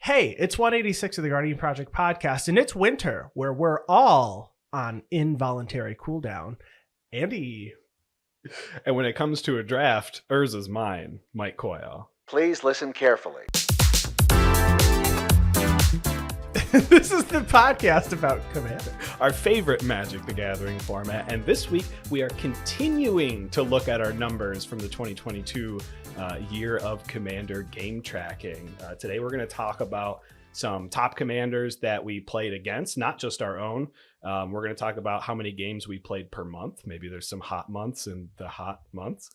Hey, it's 186 of the Guardian Project podcast, and it's winter, where we're all on involuntary cooldown. Andy. And when it comes to a draft, Urza's mine, Mike Coyle. Please listen carefully. This is the podcast about Commander. Our favorite Magic the Gathering format. And this week, we are continuing to look at our numbers from the 2022 year of Commander game tracking. Today, we're going to talk about some top commanders that we played against, not just our own. We're going to talk about how many games we played per month. Maybe there's some hot months in the hot months.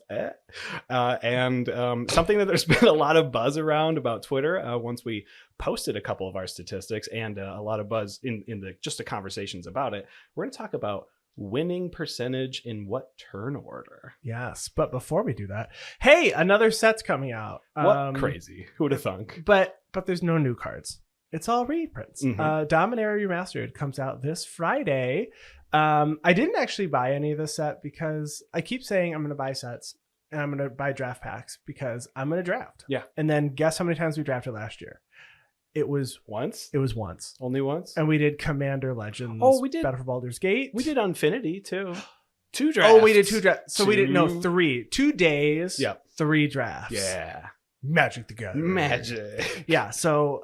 And something that there's been a lot of buzz around about Twitter once we posted a couple of our statistics and a lot of buzz in the conversations about it. We're going to talk about winning percentage in what turn order. Yes, but before we do that, hey, another set's coming out. What crazy. Who would have thunk? But there's no new cards. It's all reprints. Mm-hmm. Dominaria Remastered comes out this Friday. I didn't actually buy any of this set because I keep saying I'm going to buy sets and I'm going to buy draft packs because I'm going to draft. Yeah. And then guess how many times we drafted last year? It was once. Only once. And we did Commander Legends. Oh, we did Battle for Baldur's Gate. We did Infinity too. 2 drafts. Oh, we did 2 drafts. So we didn't know 3. 2 days. Yep. 3 drafts. Yeah. Magic the Gathering. Magic. Yeah. So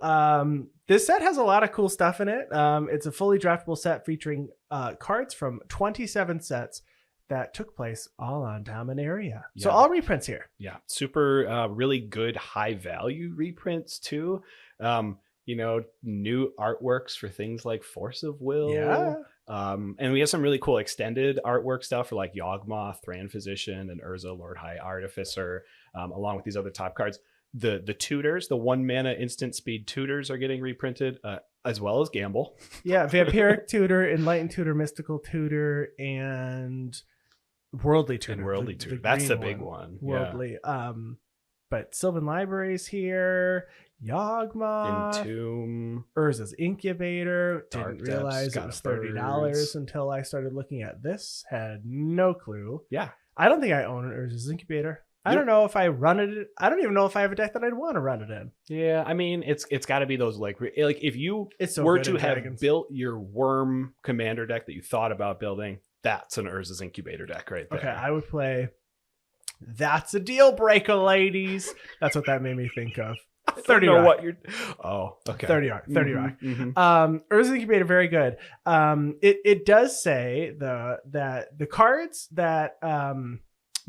this set has a lot of cool stuff in it. It's a fully draftable set featuring cards from 27 sets that took place all on Dominaria. Yeah. So all reprints here. Yeah. Super, really good high value reprints too. New artworks for things like Force of Will. Yeah. And we have some really cool extended artwork stuff for like Yawgmoth, Thran Physician, and Urza, Lord High Artificer, along with these other top cards. The tutors, the 1 mana instant speed tutors are getting reprinted, as well as Gamble. Yeah, Vampiric Tutor, Enlightened Tutor, Mystical Tutor, and Worldly Tutor. And Worldly Tutor. That's the big one. Worldly. Yeah. But Sylvan Library's here. Yawgmoth, Entomb, Urza's Incubator. Dark Didn't realize it was $30 until I started looking at this. Had no clue. Yeah. I don't think I own an Urza's Incubator. I don't know if I run it. I don't even know if I have a deck that I'd want to run it in. Yeah, I mean, it's got to be those like if you were to have built your Worm Commander deck that you thought about building, that's an Urza's Incubator deck right there. Okay, I would play. That's a deal breaker, ladies. That's what that made me think of. 30 know rock. what you're. Oh, okay. 30 rock. 30 rock. Mm-hmm. Urza's Incubator, very good. It does say that the cards that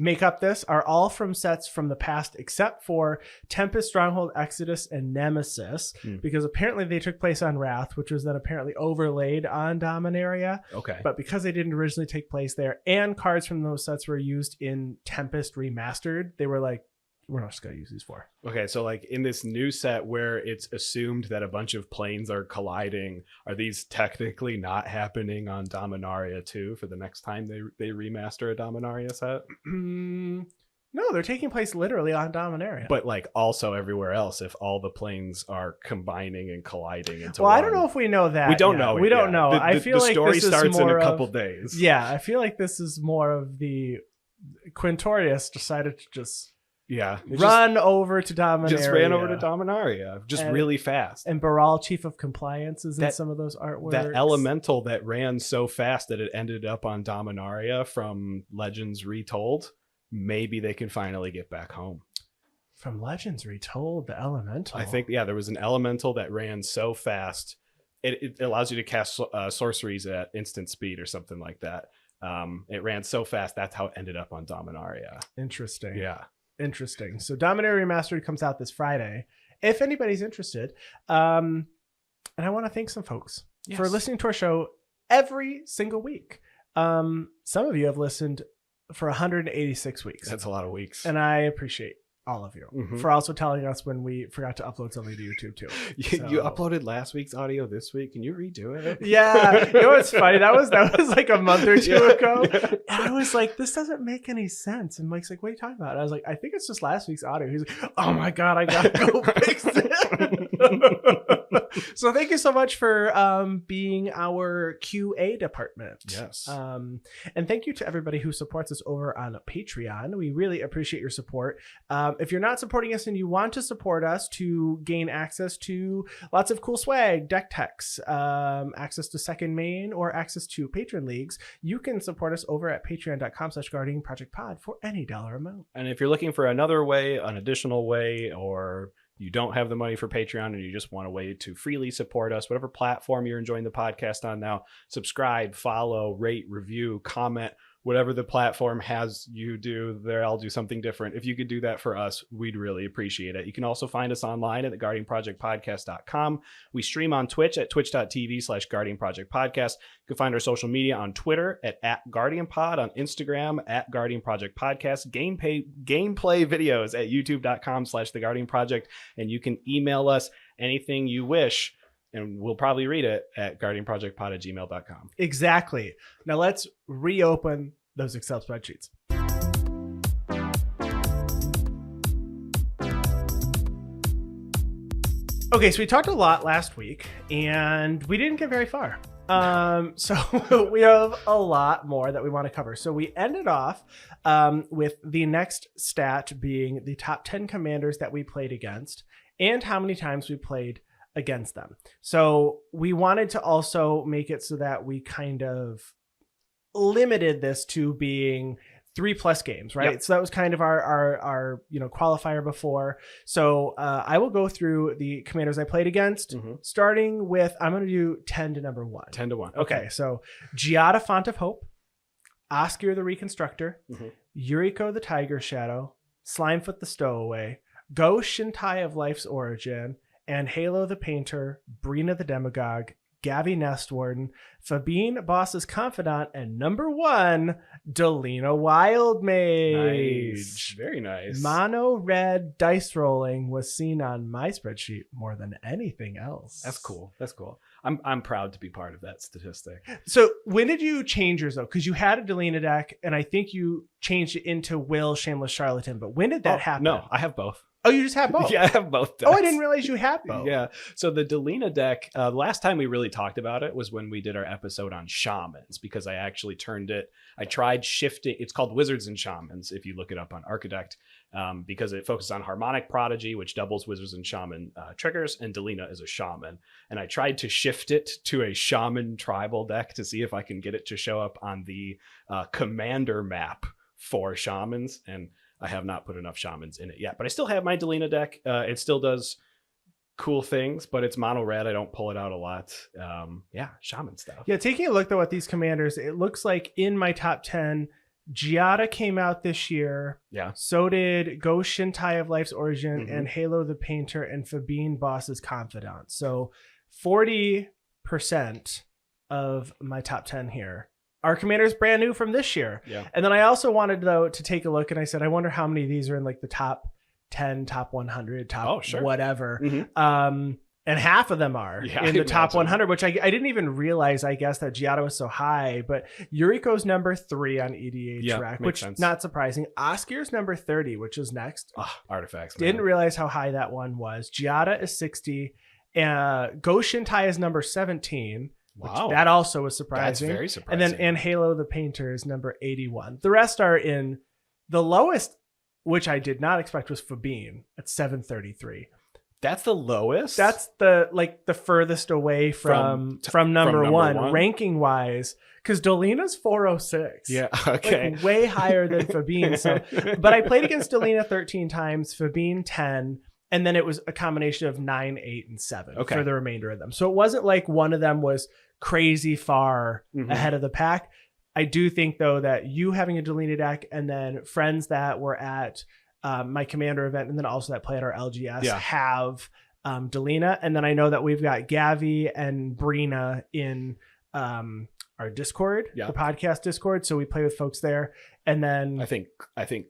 make up this are all from sets from the past, except for Tempest, Stronghold, Exodus, and Nemesis, because apparently they took place on Wrath, which was then apparently overlaid on Dominaria. Okay. But because they didn't originally take place there, and cards from those sets were used in Tempest Remastered, they were like, we're not just going to use these for. Okay, so like in this new set where it's assumed that a bunch of planes are colliding, are these technically not happening on Dominaria 2 for the next time they remaster a Dominaria set? No, they're taking place literally on Dominaria. But like also everywhere else, if all the planes are combining and colliding into well, one. I don't know if we know that. We don't yet. know. We don't know. I feel the like story this is starts in more a couple of, days. Yeah, I feel like this is more of the Quintorius decided to just run over to Dominaria. Just ran over to Dominaria, really fast. And Baral, Chief of Compliance, is in some of those artworks. That elemental that ran so fast that it ended up on Dominaria from Legends Retold, maybe they can finally get back home. From Legends Retold, the elemental. I think, there was an elemental that ran so fast. It allows you to cast sorceries at instant speed or something like that. It ran so fast, that's how it ended up on Dominaria. Interesting. Yeah. Interesting. So Dominaria Remastered comes out this Friday, if anybody's interested. And I want to thank some folks for listening to our show every single week. Some of you have listened for 186 weeks. That's a lot of weeks. And I appreciate all of you for also telling us when we forgot to upload something to YouTube too. You uploaded last week's audio this week. Can you redo it? Yeah. You know what's funny? That was like a month or two ago. And I was like, this doesn't make any sense. And Mike's like, what are you talking about? And I was like, I think it's just last week's audio. He's like, oh my God, I gotta go fix it. So thank you so much for being our QA department. Yes. And thank you to everybody who supports us over on Patreon. We really appreciate your support. If you're not supporting us and you want to support us to gain access to lots of cool swag, deck techs, access to second main, or access to patron leagues, you can support us over at patreon.com/guardianprojectpod for any dollar amount. And if you're looking for another way, an additional way, or you don't have the money for Patreon and you just want a way to freely support us, whatever platform you're enjoying the podcast on now, subscribe, follow, rate, review, comment, whatever the platform has you do there. I'll do something different. If you could do that for us, we'd really appreciate it. You can also find us online at theguardianprojectpodcast.com. We stream on Twitch at twitch.tv/guardianprojectpodcast. You can find our social media on Twitter at @GuardianPod, on Instagram at GuardianProjectPodcast, gameplay videos at youtube.com/theguardianproject. And you can email us anything you wish, and we'll probably read it at guardianprojectpod@gmail.com. Exactly. Now let's reopen those Excel spreadsheets. Okay, so we talked a lot last week, and we didn't get very far. So we have a lot more that we want to cover. So we ended off with the next stat being the top 10 commanders that we played against and how many times we played against them. So we wanted to also make it so that we kind of limited this to being 3+ games, right? Yep. So that was kind of our qualifier before. So I will go through the commanders I played against, starting with, I'm going to do 10 to number 1. 10 to 1. Okay. So Giada, Font of Hope, Oscar the Reconstructor, Yuriko the Tiger Shadow, Slimefoot the Stowaway, Go Shintai of Life's Origin, and Halo the Painter, Brina the Demagogue, Gavi Nestwarden, Fabine Boss's Confidant, and number 1, Delina Wildmage. Nice. Very nice. Mono red dice rolling was seen on my spreadsheet more than anything else. That's cool. That's cool. I'm proud to be part of that statistic. So when did you change yours though? Because you had a Delina deck, and I think you changed it into Will Shameless Charlatan. But when did that happen? No, I have both. Oh, you just have both? Yeah, I have both decks. Oh, I didn't realize you had both. Yeah. So the Delina deck, last time we really talked about it was when we did our episode on shamans, because I actually turned it. I tried shifting. It's called Wizards and Shamans if you look it up on Archidect, because it focuses on Harmonic Prodigy, which doubles Wizards and Shaman triggers, and Delina is a shaman. And I tried to shift it to a shaman tribal deck to see if I can get it to show up on the commander map for shamans, and I have not put enough shamans in it yet, but I still have my Delina deck. It still does cool things, but it's mono red. I don't pull it out a lot. Shaman stuff. Yeah, taking a look though at these commanders, it looks like in my top 10, Giada came out this year. Yeah. So did Go Shintai of Life's Origin and Halo the Painter and Fabine Boss's Confidant. So 40% of my top 10 here. Our commander's brand new from this year. Yeah. And then I also wanted, though, to take a look, and I said, I wonder how many of these are in like the top 10, top 100, top whatever. And half of them are in the top 100, which I didn't even realize, I guess, that Giada was so high. But Yuriko's number 3 on EDH Rec, which sense. Not surprising. Oscar's number 30, which is next. Artifacts. Didn't realize how high that one was. Giada is 60. Go Shintai is number 17. Wow. That also was surprising. That's very surprising. And Halo the Painter is number 81. The rest are in the lowest, which I did not expect, was Fabine at 733. That's the lowest? That's the furthest away from number one ranking wise, because Delina's 406. Yeah, okay. Like way higher than Fabine. So, but I played against Delina 13 times, Fabine 10. And then it was a combination of 9, 8, and 7 for the remainder of them. So it wasn't like one of them was crazy far ahead of the pack. I do think, though, that you having a Delina deck and then friends that were at my Commander event and then also that play at our LGS have Delina. And then I know that we've got Gavi and Brina in our Discord, the podcast Discord. So we play with folks there. And then I think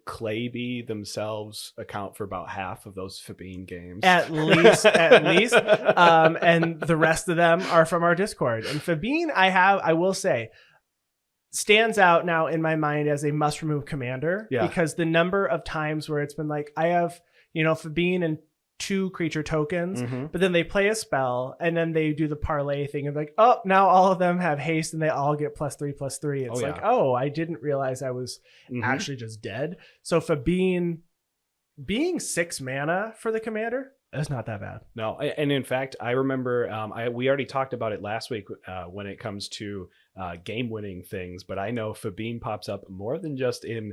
Clayby themselves account for about half of those Fabine games. At least. And the rest of them are from our Discord. And Fabine, I will say, stands out now in my mind as a must remove commander because the number of times where it's been like, I have, Fabine and 2 creature tokens, but then they play a spell and then they do the parlay thing of like, oh, now all of them have haste and they all get +3/+3. It's I didn't realize I was actually just dead. So Fabine being 6 mana for the commander, that's not that bad. No, and in fact, I remember we already talked about it last week when it comes to game-winning things, but I know Fabine pops up more than just in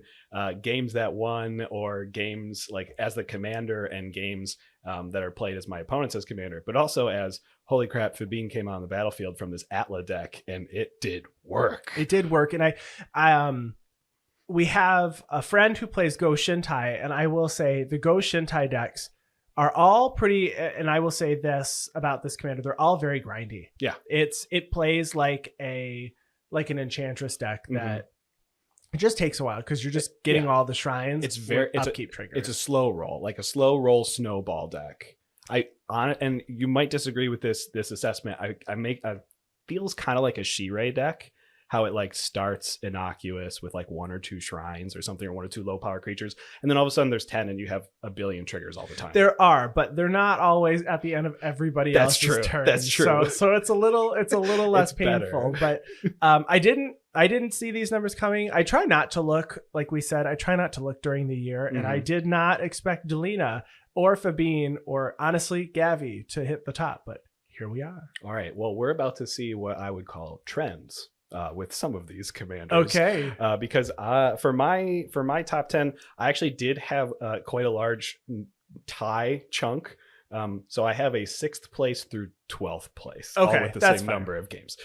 games that won or games like as the commander and games that are played as my opponents as commander, but also as, holy crap, Fabine came on the battlefield from this Atla deck, and it did work. It did work, and we have a friend who plays Go Shintai, and I will say the Go Shintai decks are all pretty, and I will say this about this commander, they're all very grindy. Yeah. It plays like an Enchantress deck that it just takes a while because you're just getting all the shrines. It's very upkeep triggers. It's a slow roll, like a slow roll snowball deck. And you might disagree with this assessment. I feels kind of like a Shirei deck. How it like starts innocuous with like 1 or 2 shrines or something, or 1 or 2 low power creatures, and then all of a sudden there's 10 and you have a billion triggers all the time. There are, but they're not always at the end of everybody else's turn. That's true. So it's a little less painful. But I didn't see these numbers coming. I try not to look, like we said, I try not to look during the year, and I did not expect Delina or Fabine or honestly Gavi to hit the top, but here we are. All right. Well, we're about to see what I would call trends with some of these commanders. Okay. Because for my top 10, I actually did have quite a large tie chunk. So I have a 6th place through 12th place. Okay, all with the that's same fine. number of games.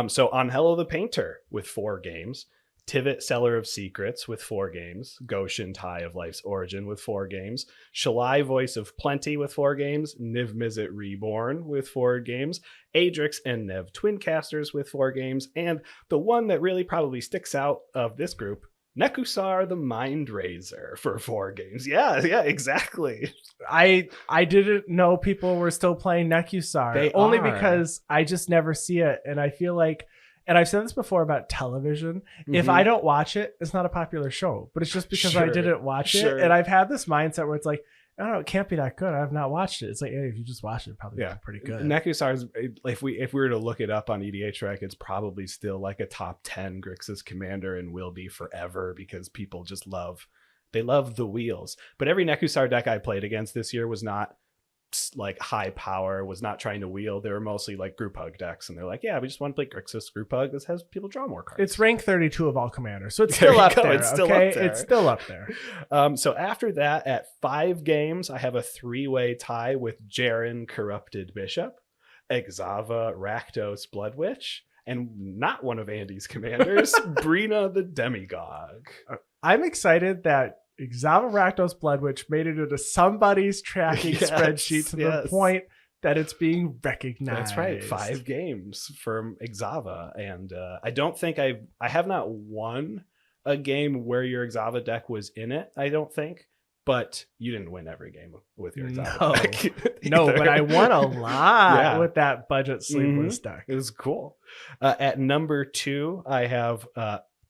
So Angelo the Painter with 4 games. Tivit, Seller of Secrets with 4 games. Goshen, Tie of Life's Origin with 4 games. Shalai, Voice of Plenty with 4 games. Niv Mizzet Reborn with 4 games. Adrix and Nev Twincasters with 4 games. And the one that really probably sticks out of this group, Nekusar the Mind Razor for 4 games. Yeah, exactly. I didn't know people were still playing Nekusar. They only are. because I just never see it, and I feel like, and I've said this before about television, if I don't watch it, it's not a popular show, but it's just because I Sure, didn't watch it, and I've had this mindset where it's like, I don't know, it can't be that good. I've not watched it. It's like, hey, if you just watch it, it'd probably be pretty good. Nekusar's, if we were to look it up on EDHREC, it's probably still like a top 10 Grixis commander and will be forever because people just love the wheels. But every Nekusar deck I played against this year was not like high power, was not trying to wheel. They were mostly like group hug decks, and they're like, yeah, we just want to play Grixis group hug. This has people draw more cards. It's rank 32 of all commanders, so it's There still you up go. there. It's still okay? up there. It's still up there. So after that, at 5 games, I have a 3-way tie with Jaren, Corrupted Bishop, Exava, Rakdos, Blood Witch, and not one of Andy's commanders, Brina the Demigod. I'm excited that Exava Rakdos Blood Witch made it into somebody's tracking Yes, spreadsheet to the point that it's being recognized. That's right. 5 games from Exava. And I don't think I have not won a game where your Exava deck was in it, I don't think. But you didn't win every game with your Exava deck. No, but I won a lot Yeah. with that budget sleeveless deck. It was cool. At number 2, I have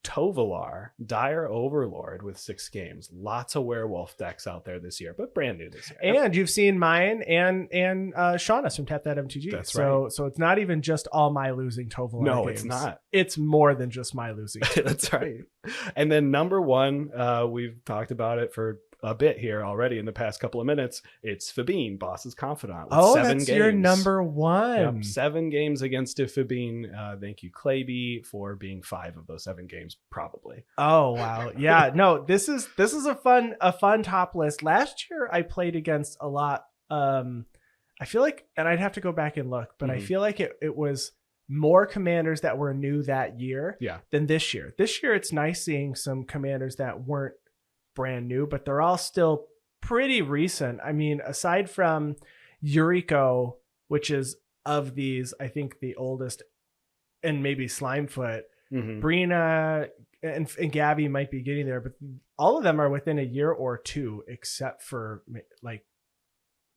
Tovolar, Dire Overlord with 6 games. Lots of werewolf decks out there this year, but brand new this year. And you've seen mine and Shauna's from Tap That MTG. That's so it's not even just all my losing Tovolar No, games. it's not. It's more than just my losing. That's right. And then number 1, we've talked about it for a bit here already in the past couple of minutes. It's Fabine, Boss's Confidant, with 7 that's games. your number 1. Yep, 7 games against Fabine. Thank you, Clayby, for being 5 of those 7 games, probably. Oh wow. Yeah, no, this is a fun top list. Last year I played against a lot. I feel like, and I'd have to go back and look, but I feel like it was more commanders that were new that year than this year. This year it's nice seeing some commanders that weren't brand new, but they're all still pretty recent. I mean, aside from Yuriko, which is of these, I think the oldest, and maybe Slimefoot, Brina and Gavi might be getting there, but all of them are within a year or 2, except for like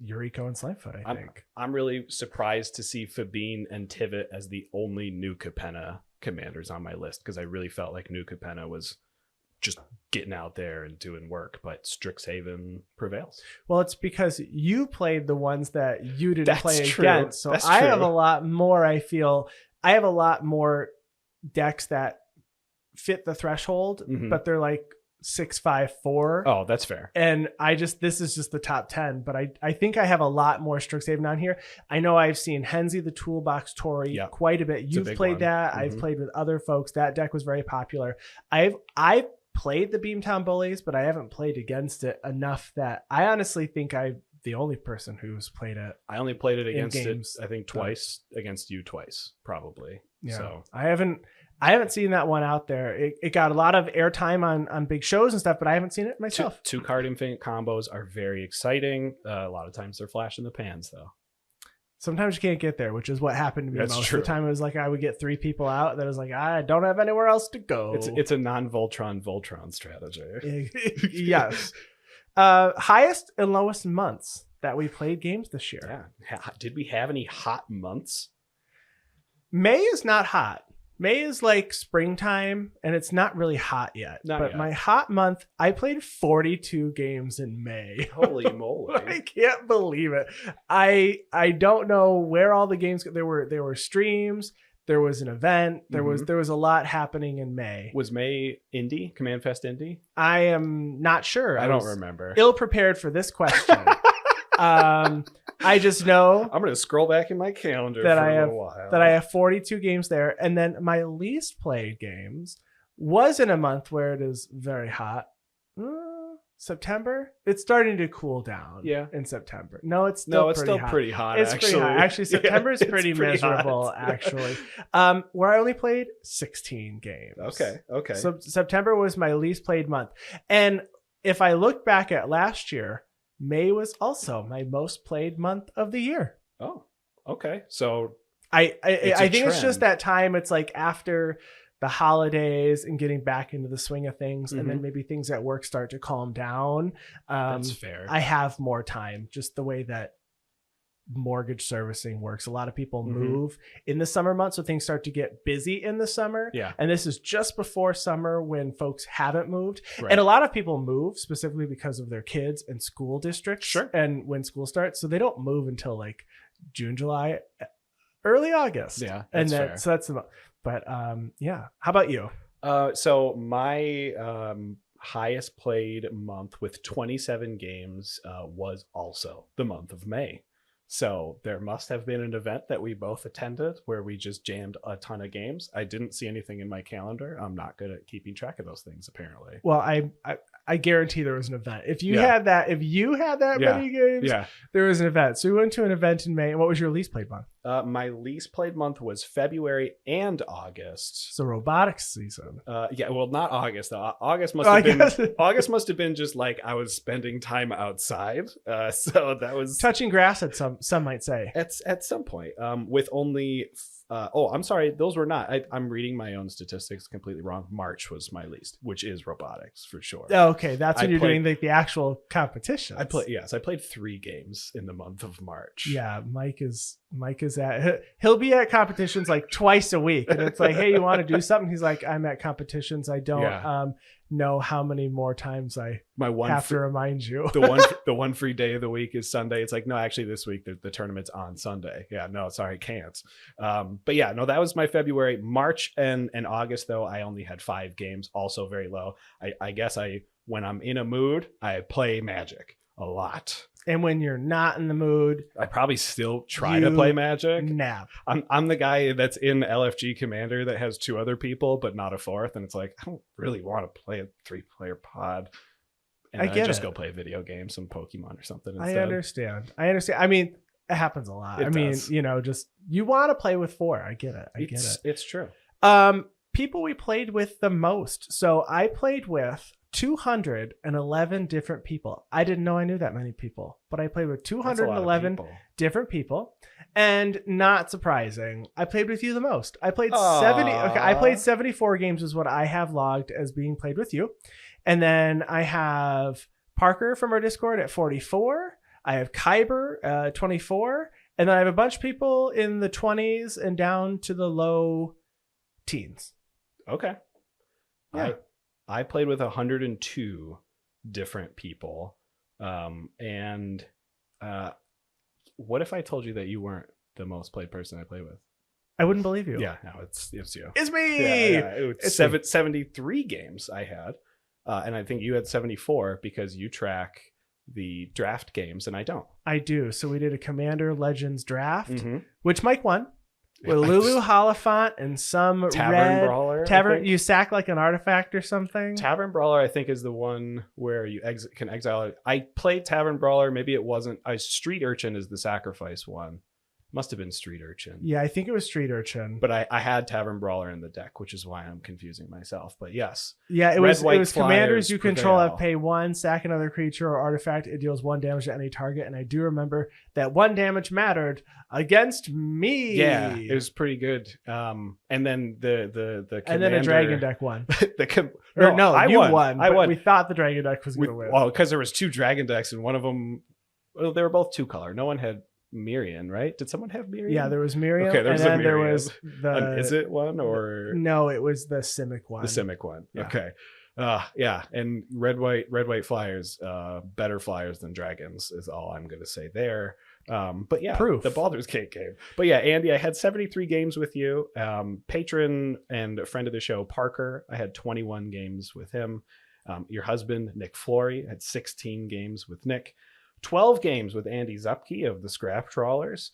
Yuriko and Slimefoot, I think. I'm really surprised to see Fabine and Tivit as the only new Capenna commanders on my list, because I really felt like new Capenna was just getting out there and doing work, but Strixhaven prevails. Well, it's because you played the ones that you didn't play against. So That's I true. have a lot more, I feel, I have a lot more decks that fit the threshold, but they're like 654. Oh, that's fair. And this is just the top 10, but I think I have a lot more Strixhaven on here. I know I've seen Henzi the Toolbox Tori quite a bit. a You've big played one. that. Mhm. I've played with other folks. That deck was very popular. I've played the Beamtown Bullies, but I haven't played against it enough that I honestly think I'm the only person who's played it. I only played it against games. it, I think twice, against you twice, probably. Yeah. So I haven't seen that one out there. It got a lot of airtime on big shows and stuff, but I haven't seen it myself. two card infinite combos are very exciting. A lot of times they're flash in the pans, though. Sometimes you can't get there, which is what happened to me That's most true. of the time. It was like I would get 3 people out. That was like, I don't have anywhere else to go. It's a non-Voltron strategy. Yes. Highest and lowest months that we played games this year. Yeah. Did we have any hot months? May is not hot. May is like springtime, and it's not really hot yet. Not but yet. my hot month, I played 42 games in May. Holy moly. I can't believe it. I don't know where all the games there were streams, there was an event, there was a lot happening in May. Was May Indy? Command Fest Indy? I am not sure. I don't was remember. Ill prepared for this question. I just know I'm going to scroll back in my calendar that for I a have little while. that I have 42 games there, and then my least played games was in a month where it is very hot. September. It's starting to cool down. Yeah. In September. No, it's still pretty hot. It's actually. pretty hot. Actually, September is it's pretty hot. miserable. Actually, where I only played 16 games. Okay. So September was my least played month, and if I look back at last year, May was also my most played month of the year. Oh, okay. So I It's a think it's just trend. that time. It's like after the holidays and getting back into the swing of things, and then maybe things at work start to calm down. that's fair. I have more time, just the way that mortgage servicing works. A lot of people move in the summer months, so things start to get busy in the summer. Yeah. And this is just before summer when folks haven't moved. Right. And a lot of people move specifically because of their kids and school districts. Sure. And when school starts. So they don't move until like June, July, early August. Yeah, And that's then fair. so that's the but yeah. How about you? So my highest played month with 27 games was also the month of May. So there must have been an event that we both attended where we just jammed a ton of games. I didn't see anything in my calendar. I'm not good at keeping track of those things, apparently. Well, I guarantee there was an event. If you Yeah. had that many games, Yeah. there was an event. So we went to an event in May. And what was your least played month? My least played month was February and August. So robotics season. Yeah, well, not August though. August must Oh, I have been guess. August must have been just like I was spending time outside. So that was Touching grass at some might say. at some point. With only I'm sorry, those were not. I'm reading my own statistics completely wrong. March was my least, which is robotics for sure. Oh, okay, that's when I you're played- doing the actual competition. I played 3 games in the month of March. Yeah, Mike is at he'll be at competitions like twice a week, and it's like, hey, you want to do something? He's like, I'm at competitions. I don't Yeah. know how many more times I My one have to remind you. the one free day of the week is Sunday. It's like, no, actually this week the tournament's on Sunday. Yeah, no, sorry, can't. But yeah, no, that was my February. March and August though, I only had 5 games, also very low. I guess when I'm in a mood, I play Magic a lot. And when you're not in the mood, I probably still try to You play Magic. nap. I'm the guy that's in LFG Commander that has 2 other people, but not a 4th. And it's like, I don't really want to play a 3-player pod. And I then get just it. go play a video game, some Pokemon or something I instead. understand. I mean, it happens a lot. It I mean, does. just you want to play with 4. I get it. It's true. People we played with the most. So I played with 211 different people. I didn't know I knew that many people, but I played with That's a lot of 211 people. different people. And not surprising, I played with you the most. I played Aw. 70. Okay, I played 74 games is what I have logged as being played with you. And then I have Parker from our Discord at 44. I have Kyber 24. And then I have a bunch of people in the 20s and down to the low teens. Okay. Yeah. I played with 102 different people. And what if I told you that you weren't the most played person I played with? I wouldn't believe you. Yeah, no, it's you. It's me. Yeah, it's 73 games I had. and I think you had 74 because you track the draft games and I don't. I do. So we did a Commander Legends draft, Mm-hmm. which Mike won with Lulu Holofont and some Tavern Brawler. Tavern. You sack like an artifact or something. Tavern Brawler, I think, is the one where you can exile it. I played Tavern Brawler. Maybe it wasn't. Street Urchin is the sacrifice one. Must have been Street Urchin. Yeah, I think it was Street Urchin. But I had Tavern Brawler in the deck, which is why I'm confusing myself. But yes. Yeah, it Red, was white commanders flyers you control prevail. have pay 1, sack another creature or artifact. It deals 1 damage to any target. And I do remember that 1 damage mattered against me. Yeah, it was pretty good. And then the and commander, then a dragon deck won. I won. I but won. We thought the dragon deck was going to win. Well, because there was 2 dragon decks and one of them, well, they were both 2 color. No one had Miriam, right? Did someone have Miriam? Yeah, there was Miriam. Okay, there was and a then there Miriam. was the. Is it one or No, it was the Simic one. the Simic one? Yeah. Okay. Yeah, and red white flyers, better flyers than dragons is all I'm going to say there. But yeah, Proof. the Baldur's Gate game. But yeah, Andy, I had 73 games with you. Patron and a friend of the show, Parker, I had 21 games with him. Your husband, Nick Flory, had 16 games with Nick. 12 games with Andy Zupke of the Scrap Trawlers.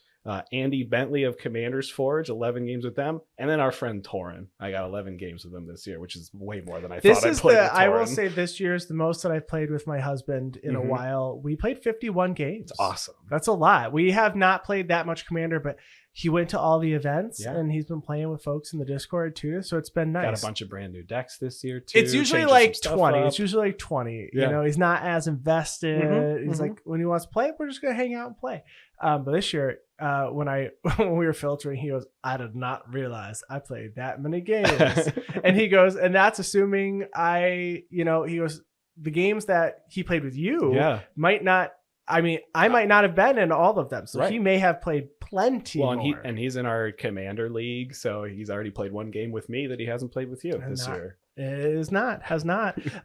Andy Bentley of Commander's Forge, 11 games with them. And then our friend Torin. I got 11 games with them this year, which is way more than I thought I'd play with Torin. I will say this year is the most that I've played with my husband in a while. We played 51 games. It's awesome. That's a lot. We have not played that much Commander, but he went to all the events and he's been playing with folks in the Discord too. So it's been nice. Got a bunch of brand new decks this year too. It's usually Changing like some stuff 20. up. It's usually like 20. Yeah. You know, he's not as invested. He's mhm. like, when he wants to play, we're just going to hang out and play. But this year, when we were filtering, he goes, I did not realize I played that many games. And he goes, and that's assuming he goes, the games that he played with you might not, I might not have been in all of them. So he may have played plenty more. And he's in our Commander League, so he's already played 1 game with me that he hasn't played with you this year. Has not.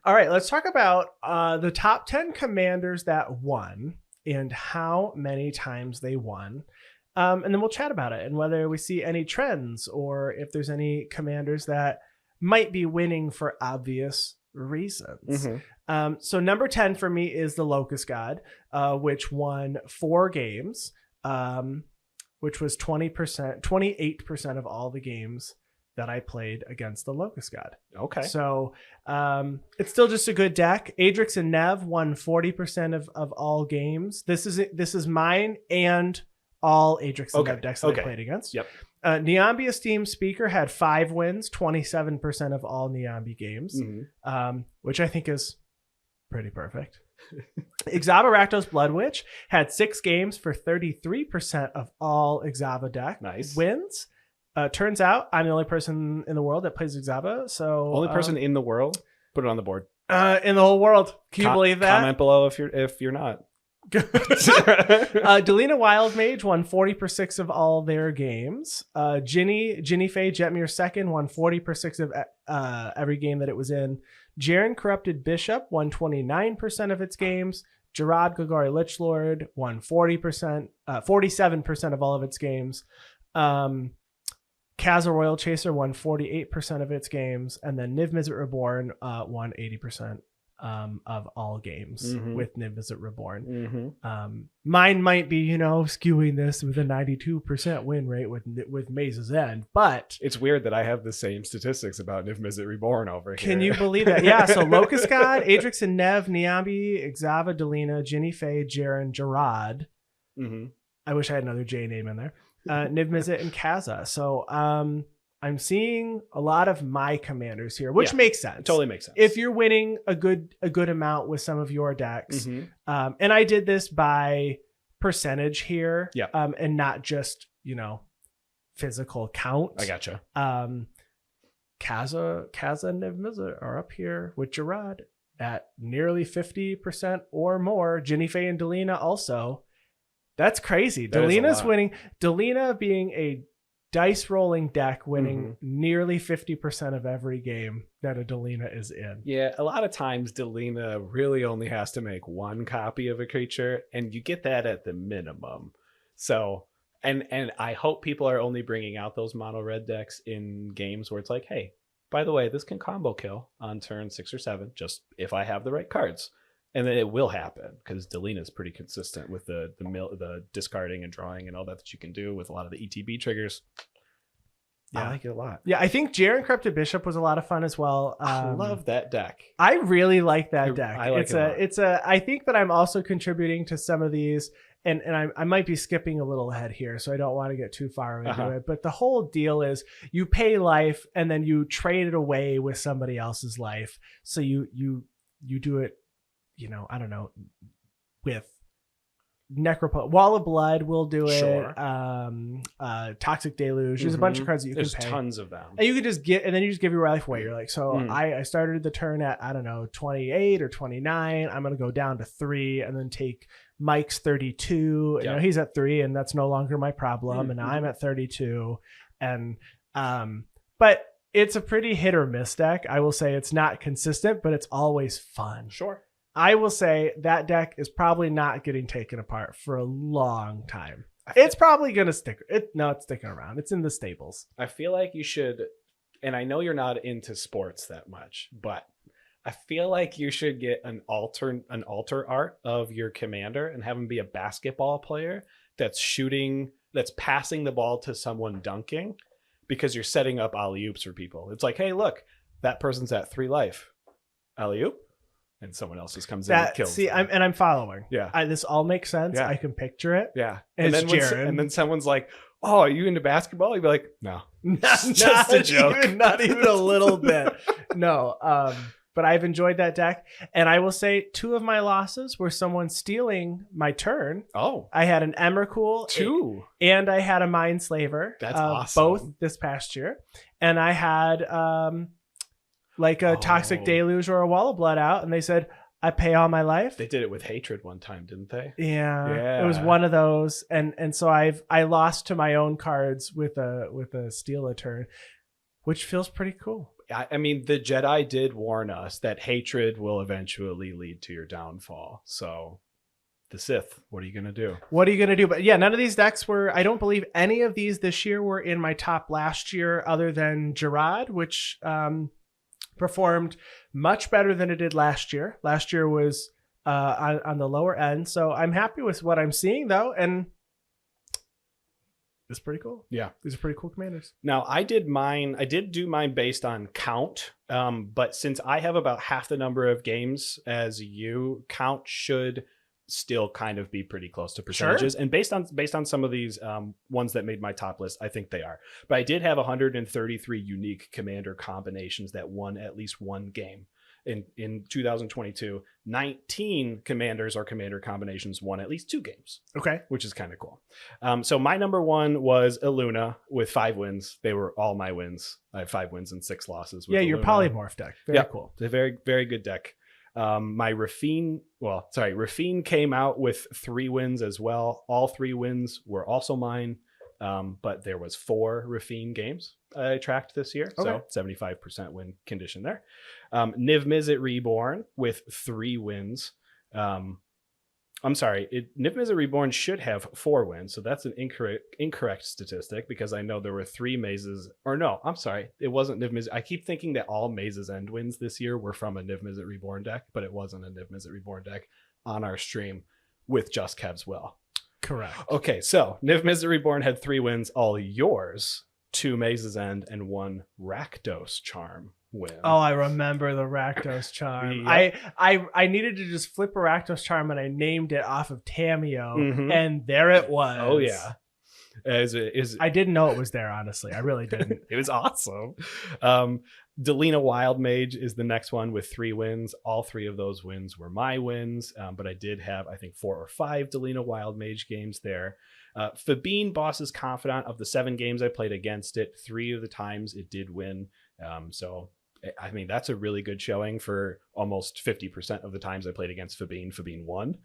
All right, let's talk about the top 10 commanders that won and how many times they won. And then we'll chat about it and whether we see any trends or if there's any commanders that might be winning for obvious reasons. So number 10 for me is the Locust God, which won 4 games, which was 28% of all the games that I played against the Locust God. Okay. So it's still just a good deck. Adrix and Nev won 40% of all games. This is mine and all Adrix and Nev decks that I played against. Yep. Niambi Esteemed Speaker had 5 wins, 27% of all Niambi games, which I think is pretty perfect. Exava Rakdos Blood Witch had 6 games for 33% of all Exava deck wins. Turns out I'm the only person in the world that plays Exava. So only person in the world. Put it on the board. In the whole world. Can you believe that? Comment below if you're not. Delina Wild Mage won 40% of all their games. Ginny Faye Jetmir second won 40% of every game that it was in. Jaren Corrupted Bishop won 29% of its games. Gerard Golgari Lichlord won 47% of all of its games. Kaza Royal Chaser won 48% of its games, and then Niv Mizzet Reborn won 80% of all games with Niv Mizzet Reborn. Mine might be, skewing this with a 92% win rate with Maze's End, but it's weird that I have the same statistics about Niv Mizzet Reborn over here. Can you believe that? Yeah, so Locust God, Adrix and Nev, Niambi, Exava, Delina, Ginny Faye, Jaren, Gerard. I wish I had another J name in there. Niv Mizzet and Kaza. So I'm seeing a lot of my commanders here, which makes sense. Totally makes sense. If you're winning a good amount with some of your decks. And I did this by percentage here. And not just, physical count. I gotcha. Kaza and Niv Mizzet are up here with Gerard at nearly 50% or more. Ginny Faye and Delina also. That's crazy. Delina's winning. Delina being a dice rolling deck winning nearly 50% of every game that a Delina is in. Yeah, a lot of times Delina really only has to make 1 copy of a creature, and you get that at the minimum. So, and I hope people are only bringing out those mono red decks in games where it's like, hey, by the way, this can combo kill on turn 6 or 7, just if I have the right cards. And then it will happen because Delina is pretty consistent with the discarding and drawing and all that you can do with a lot of the ETB triggers. I like it a lot. Yeah, I think Jaren Encrypted Bishop was a lot of fun as well. I love that deck. I really like that deck. I like it's I think that I'm also contributing to some of these, and I might be skipping a little ahead here, so I don't want to get too far into it. But the whole deal is you pay life and then you trade it away with somebody else's life. So you do it, I don't know, with Wall of Blood will do it. Sure. Toxic Deluge. There's a bunch of cards that you There's can pay. tons of them. And you can just get, and then you just give your life away. You're like, so I started the turn at, I don't know, 28 or 29. I'm going to go down to 3 and then take Mike's 32. Yep. He's at 3 and that's no longer my problem. And I'm at 32. And, but it's a pretty hit or miss deck. I will say it's not consistent, but it's always fun. Sure. I will say that deck is probably not getting taken apart for a long time. It's probably going to stick. It's sticking around. It's in the stables. I feel like you should, and I know you're not into sports that much, but I feel like you should get an alter art of your commander and have him be a basketball player that's passing the ball to someone dunking, because you're setting up alley-oops for people. It's like, hey, look, that person's at 3 life. Alley-oop. And someone else just comes in and kills them. I'm following. Yeah. This all makes sense. Yeah. I can picture it. Yeah. And then and then someone's like, oh, are you into basketball? You'd be like, no. Just a joke. Not even a little bit. No. But I've enjoyed that deck. And I will say 2 of my losses were someone stealing my turn. Oh. I had an Emrakul. 2. And I had a Mindslaver. That's awesome. Both this past year. And I had like a Toxic Deluge or a Wall of Blood out, and they said, I pay all my life. They did it with Hatred one time, didn't they? Yeah. It was one of those. And so I lost to my own cards with a steal a turn, which feels pretty cool. I mean, the Jedi did warn us that hatred will eventually lead to your downfall. So the Sith, what are you going to do? What are you going to do? But yeah, none of these decks I don't believe any of these this year were in my top last year, other than Gerard, which performed much better than it did last year. Last year was on the lower end. So I'm happy with what I'm seeing, though. And it's pretty cool. Yeah. These are pretty cool commanders. Now, I did do mine based on count. But since I have about half the number of games as you, count should still kind of be pretty close to percentages. Sure. And based on some of these ones that made my top list, I think they are. But I did have 133 unique commander combinations that won at least one game. In 2022, 19 commanders or commander combinations won at least 2 games. Okay. Which is kind of cool. So my number 1 was Illuna with 5 wins. They were all my wins. I have 5 wins and 6 losses. With your Illuna. polymorph deck. Very cool. It's a very, very good deck. My Rafine came out with 3 wins as well. All 3 wins were also mine. But there was 4 Rafine games I tracked this year. Okay. So 75% win condition there. Niv Mizzet Reborn with 3 wins. I'm sorry. Niv Mizzet Reborn should have 4 wins. So that's an incorrect statistic, because I know there were 3 mazes. Or no, I'm sorry. It wasn't Niv Mizzet. I keep thinking that all Mazes End wins this year were from a Niv Mizzet Reborn deck, but it wasn't a Niv Mizzet Reborn deck on our stream with Just Kev's Will. Correct. Okay, so Niv Mizzet Reborn had 3 wins, all yours. 2 Mazes End and 1 Rakdos Charm win. Oh, I remember the Rakdos Charm. Yep. I needed to just flip a Rakdos Charm, and I named it off of Tameo, and there it was. Oh yeah. I didn't know it was there, honestly. I really didn't. It was awesome. Delina Wild Mage is the next one with 3 wins. All 3 of those wins were my wins, but I did have, I think, 4 or 5 Delina Wild Mage games there. Fabine Boss's Confidant, of the 7 games I played against it, 3 of the times it did win. So, I mean, that's a really good showing for almost 50% of the times I played against Fabine. Fabine won.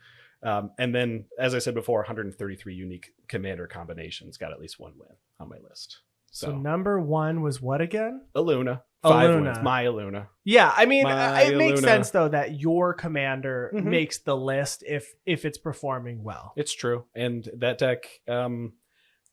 And then, as I said before, 133 unique commander combinations, got at least 1 win on my list. So number 1 was what again? Illuna. 5 wins. My Illuna. Yeah, I mean, it makes sense, though, that your commander makes the list if it's performing well. It's true. And that deck,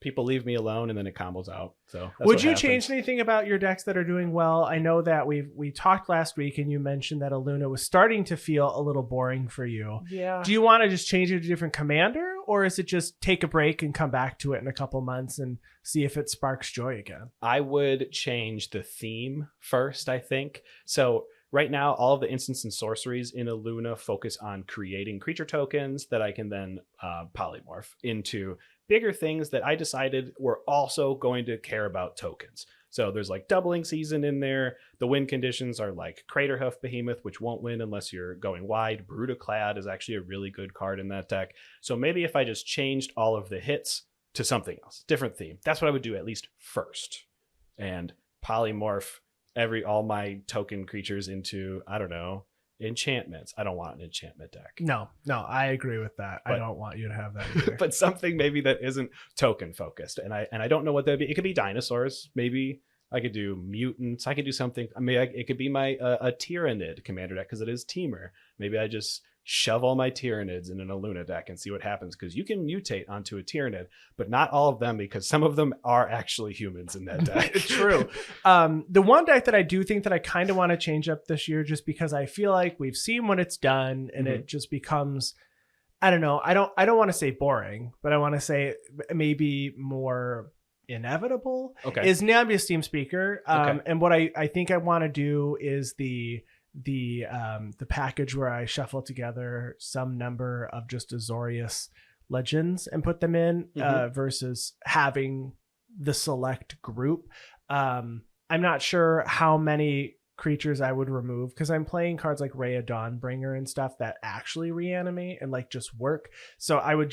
people leave me alone, and then it combos out. So that's would what you happens. change anything about your decks that are doing well? I know that we talked last week, and you mentioned that Aluna was starting to feel a little boring for you. Yeah. Do you want to just change it to a different commander, or is it just take a break and come back to it in a couple months and see if it sparks joy again? I would change the theme first, I think. So right now, all of the instants and sorceries in Aluna focus on creating creature tokens that I can then polymorph into bigger things that I decided were also going to care about tokens. So there's like doubling season in there. The win conditions are like Craterhoof Behemoth, which won't win unless you're going wide. Brutaclad is actually a really good card in that deck. So maybe if I just changed all of the hits to something else, different theme, that's what I would do at least first. And polymorph all my token creatures into, I don't know, enchantments. I don't want an enchantment deck. No, I agree with that. I don't want you to have that either. But something maybe that isn't token focused. And I don't know what that'd be. It could be dinosaurs. Maybe I could do mutants. I could do something. I mean, it could be my a Tyrannid commander deck because it is Teamer. Maybe I just shove all my Tyrannids in an Aluna deck and see what happens, because you can mutate onto a Tyrannid, but not all of them, because some of them are actually humans in that deck. True. The one deck that I do think that I kind of want to change up this year, just because I feel like we've seen when it's done and it just becomes, I don't know. I don't want to say boring, but I want to say maybe more inevitable. Okay. Is Niambia Steam Speaker. Okay. And what I think I want to do is the package where I shuffle together some number of just Azorius legends and put them in versus having the select group. I'm not sure how many creatures I would remove, because I'm playing cards like Rhea Dawnbringer and stuff that actually reanimate and like just work. So I would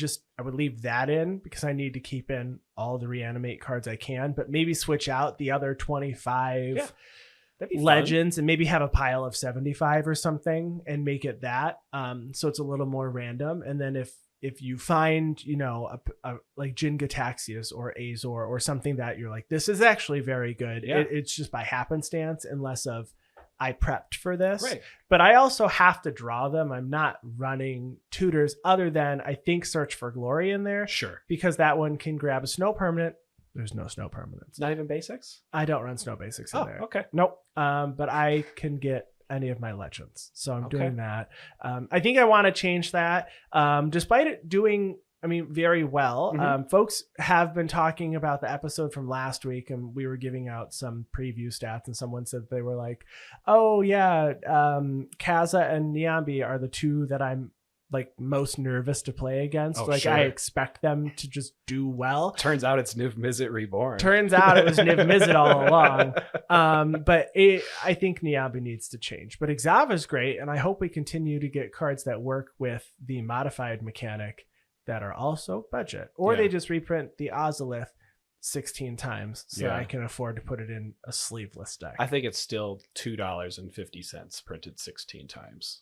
leave that in because I need to keep in all the reanimate cards I can, but maybe switch out the other 25 legends and maybe have a pile of 75 or something and make it that. So it's a little more random. And then if you find, a like Jin Gataxias or Azor or something that you're like, this is actually very good. Yeah. It's just by happenstance and less of I prepped for this. Right. But I also have to draw them. I'm not running tutors other than I think Search for Glory in there. Sure. Because that one can grab a snow permanent. There's no snow permanents. It's not even basics? I don't run snow basics in there. Okay. Nope. But I can get any of my legends. So I'm doing that. I think I want to change that. Despite it doing, very well. Folks have been talking about the episode from last week, and we were giving out some preview stats, and someone said they were like, oh yeah, Kaza and Niambi are the two that I'm like most nervous to play against. Sure. I expect them to just do well. Turns out it's Niv Mizzet reborn. Turns out it was Niv Mizzet all along. But I think Niambi needs to change. But Ixava's great, and I hope we continue to get cards that work with the modified mechanic that are also budget. Or they just reprint the Ozolith 16 times so I can afford to put it in a sleeveless deck. I think it's still $2.50 printed 16 times.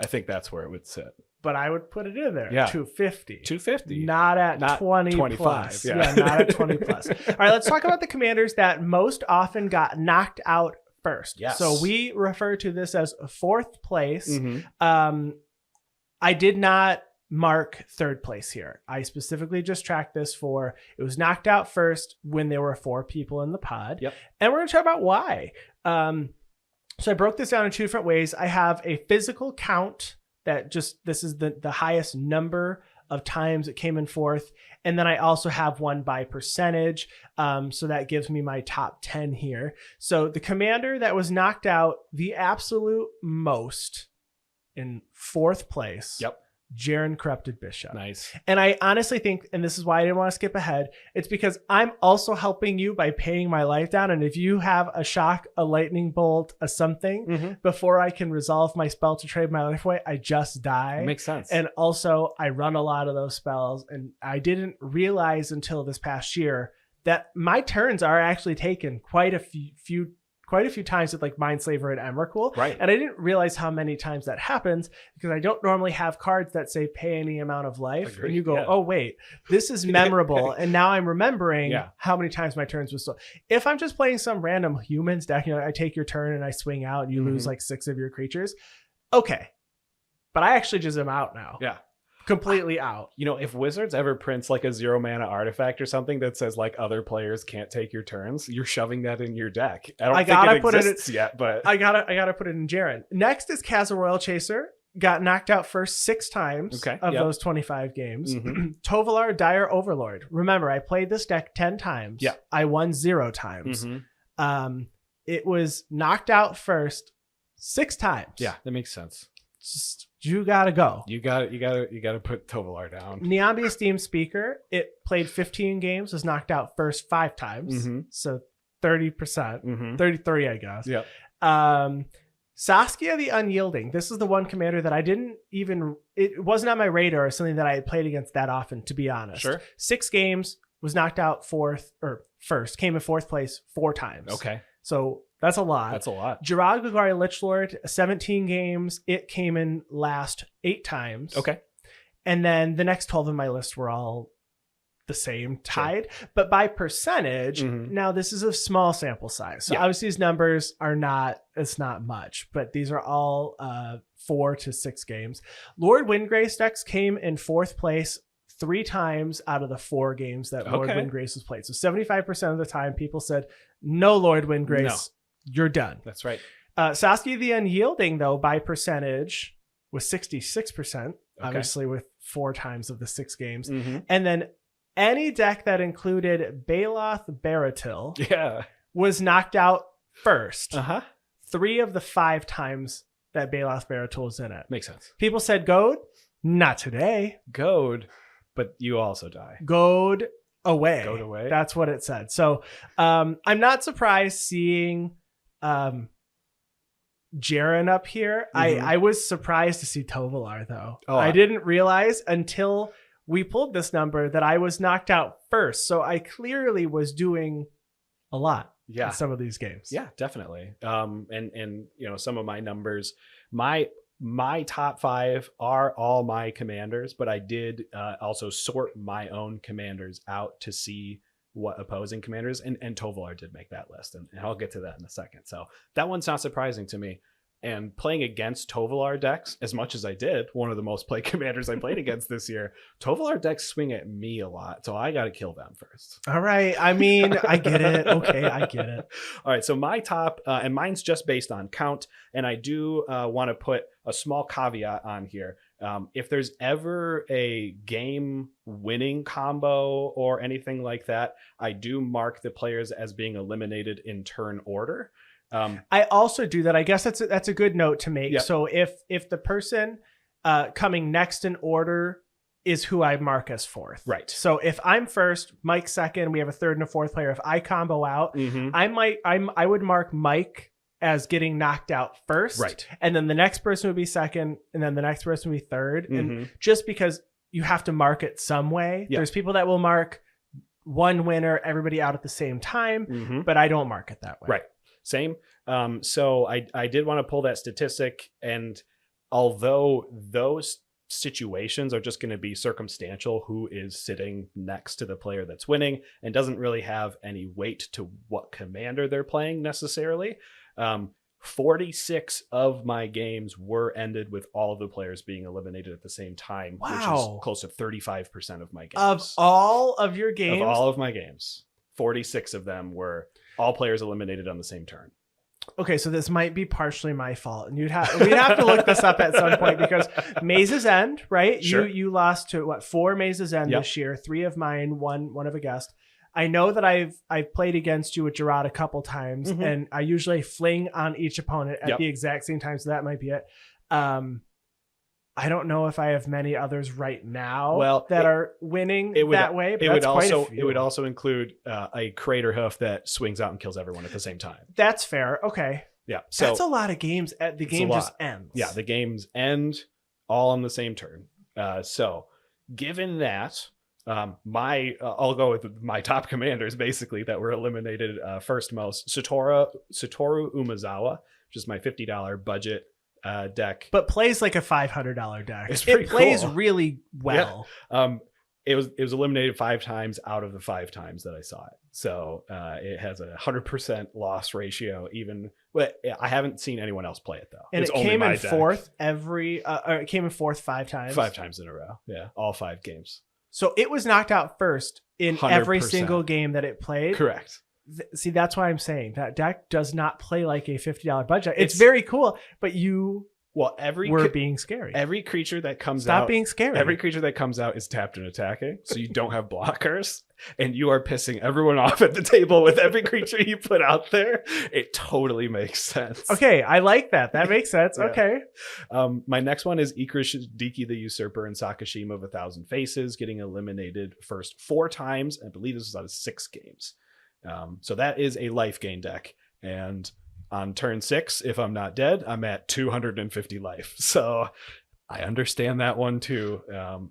I think that's where it would sit. But I would put it in there. Yeah. $2.50. $2.50. Not at 20 25 plus. yeah. Not at 20 plus. All right, let's talk about the commanders that most often got knocked out first. Yes. So we refer to this as fourth place. I did not mark third place here. I specifically just tracked this for it was knocked out first when there were 4 people in the pod. Yep. And we're going to talk about why. So I broke this down in 2 different ways. I have a physical count that this is the highest number of times it came in fourth. And then I also have one by percentage. So that gives me my top 10 here. So the commander that was knocked out the absolute most in fourth place. Yep. Jaren Corrupted Bishop. Nice. And I honestly think, and this is why I didn't want to skip ahead, it's because I'm also helping you by paying my life down. And if you have a shock, a lightning bolt, a something, before I can resolve my spell to trade my life away, I just die. Makes sense. And also I run a lot of those spells. And I didn't realize until this past year that my turns are actually taken quite a few times with like Mindslaver and Emrakul. Right. And I didn't realize how many times that happens because I don't normally have cards that say pay any amount of life. Agreed. And you go, Yeah. oh wait, this is memorable. And now I'm remembering Yeah. how many times my turns was so. If I'm just playing some random humans deck, I take your turn and I swing out and you lose like 6 of your creatures. Okay. But I actually just am out now. Yeah. completely out. You know, if Wizards ever prints like a 0-mana artifact or something that says like other players can't take your turns, you're shoving that in your deck. I don't think it exists yet, but I gotta put it in Jaren. Next is Castle Royal Chaser. Got knocked out first 6 times of those 25 games. Tovolar, Dire Overlord. Remember, I played this deck 10 times. Yeah. I won 0 times. It was knocked out first 6 times. Yeah, that makes sense. Just, you gotta go. You gotta put Tovolar down. Niambi Esteemed Speaker. It played 15 games. Was knocked out first 5 times. So 30%, 33, I guess. Yeah. Saskia the Unyielding. This is the one commander that I didn't even, it wasn't on my radar or something that I had played against that often, to be honest. Sure. 6 games, was knocked out first, came in 4th place 4 times. Okay. So that's a lot. That's a lot. Gerard Golgari Lichlord, 17 games. It came in last 8 times. Okay. And then the next 12 on my list were all the same, tied, but by percentage. Now this is a small sample size, so obviously these numbers are not, it's not much, but these are all 4 to 6 games. Lord Windgrace decks came in 4th place 3 times out of the 4 games that Lord Windgrace was played. So 75% of the time people said, no Lord Windgrace, you're done. That's right. Saskia the Unyielding, though, by percentage was 66%, obviously with 4 times of the 6 games. And then any deck that included Baloth Baratil was knocked out first. 3 of the 5 times that Baloth Baratil was in it. Makes sense. People said Goad, not today. Goad, but you also die. Goad away. Goad away. That's what it said. So I'm not surprised seeing Jaren up here. I was surprised to see Tovolar, though. I didn't realize until we pulled this number that I was knocked out first. So I clearly was doing a lot in some of these games. Yeah, definitely. And you know, some of my numbers, my top 5 are all my commanders, but I did also sort my own commanders out to see what opposing commanders, and Tovolar did make that list, and I'll get to that in a second. So that one's not surprising to me. And playing against Tovolar decks, as much as I did, one of the most played commanders I played against this year, Tovolar decks swing at me a lot, so I got to kill them first. All right. I mean, I get it. Okay, I get it. All right, so my top, and mine's just based on count, and I do want to put a small caveat on here. If there's ever a game-winning combo or anything like that, I do mark the players as being eliminated in turn order. I also do that. I guess that's a good note to make. So if the person coming next in order is who I mark as 4th. Right. So if I'm first, Mike's second, we have a 3rd and a 4th player. If I combo out, I would mark Mike as getting knocked out first. Right. And then the next person would be second, and then the next person would be 3rd. And just because you have to mark it some way. There's people that will mark one winner, everybody out at the same time, but I don't mark it that way. Right. Same. So I did want to pull that statistic, and although those situations are just going to be circumstantial, who is sitting next to the player that's winning and doesn't really have any weight to what commander they're playing necessarily. 46 of my games were ended with all of the players being eliminated at the same time, which is close to 35% of my games. Of all of your games? Of all of my games. 46 of them were all players eliminated on the same turn. Okay, so this might be partially my fault, and we'd have to look this up at some point, because Maze's End, right? Sure. You lost to 4 Maze's End this year, 3 of mine, one of a guest. I know that I've played against you with Gerard a couple times, and I usually fling on each opponent at the exact same time, so that might be it. I don't know if I have many others right now that are winning that way. But it would also include a Crater Hoof that swings out and kills everyone at the same time. That's fair. Okay. Yeah. So that's a lot of games. The game just ends. Yeah, the games end all on the same turn. So given that, I'll go with my top commanders basically that were eliminated first most. Satoru Umezawa, which is my $50 budget deck, but plays like a $500 deck. It plays really well. Yeah. It was eliminated 5 times out of the 5 times that I saw it. So it has a 100% loss ratio. Even, but I haven't seen anyone else play it though. And it's it only came my in deck. fourth it came in fourth 5 times. 5 times in a row. Yeah, all 5 games. So it was knocked out first in every 100%. single game that it played. Correct. See, that's why I'm saying that deck does not play like a $50 budget. It's very cool, but you Well, were being scary. every creature that comes Stop out, being scary. every creature that comes out is tapped and attacking, so you don't have blockers, and you are pissing everyone off at the table with every creature you put out there. It totally makes sense. Okay, I like that. That makes sense. Yeah. Okay. My next one is Ikrushiki the Usurper and Sakashima of 1,000 Faces, getting eliminated first 4 times. I believe this is out of 6 games. So that is a life gain deck. And on turn 6, if I'm not dead, I'm at 250 life. So I understand that one too,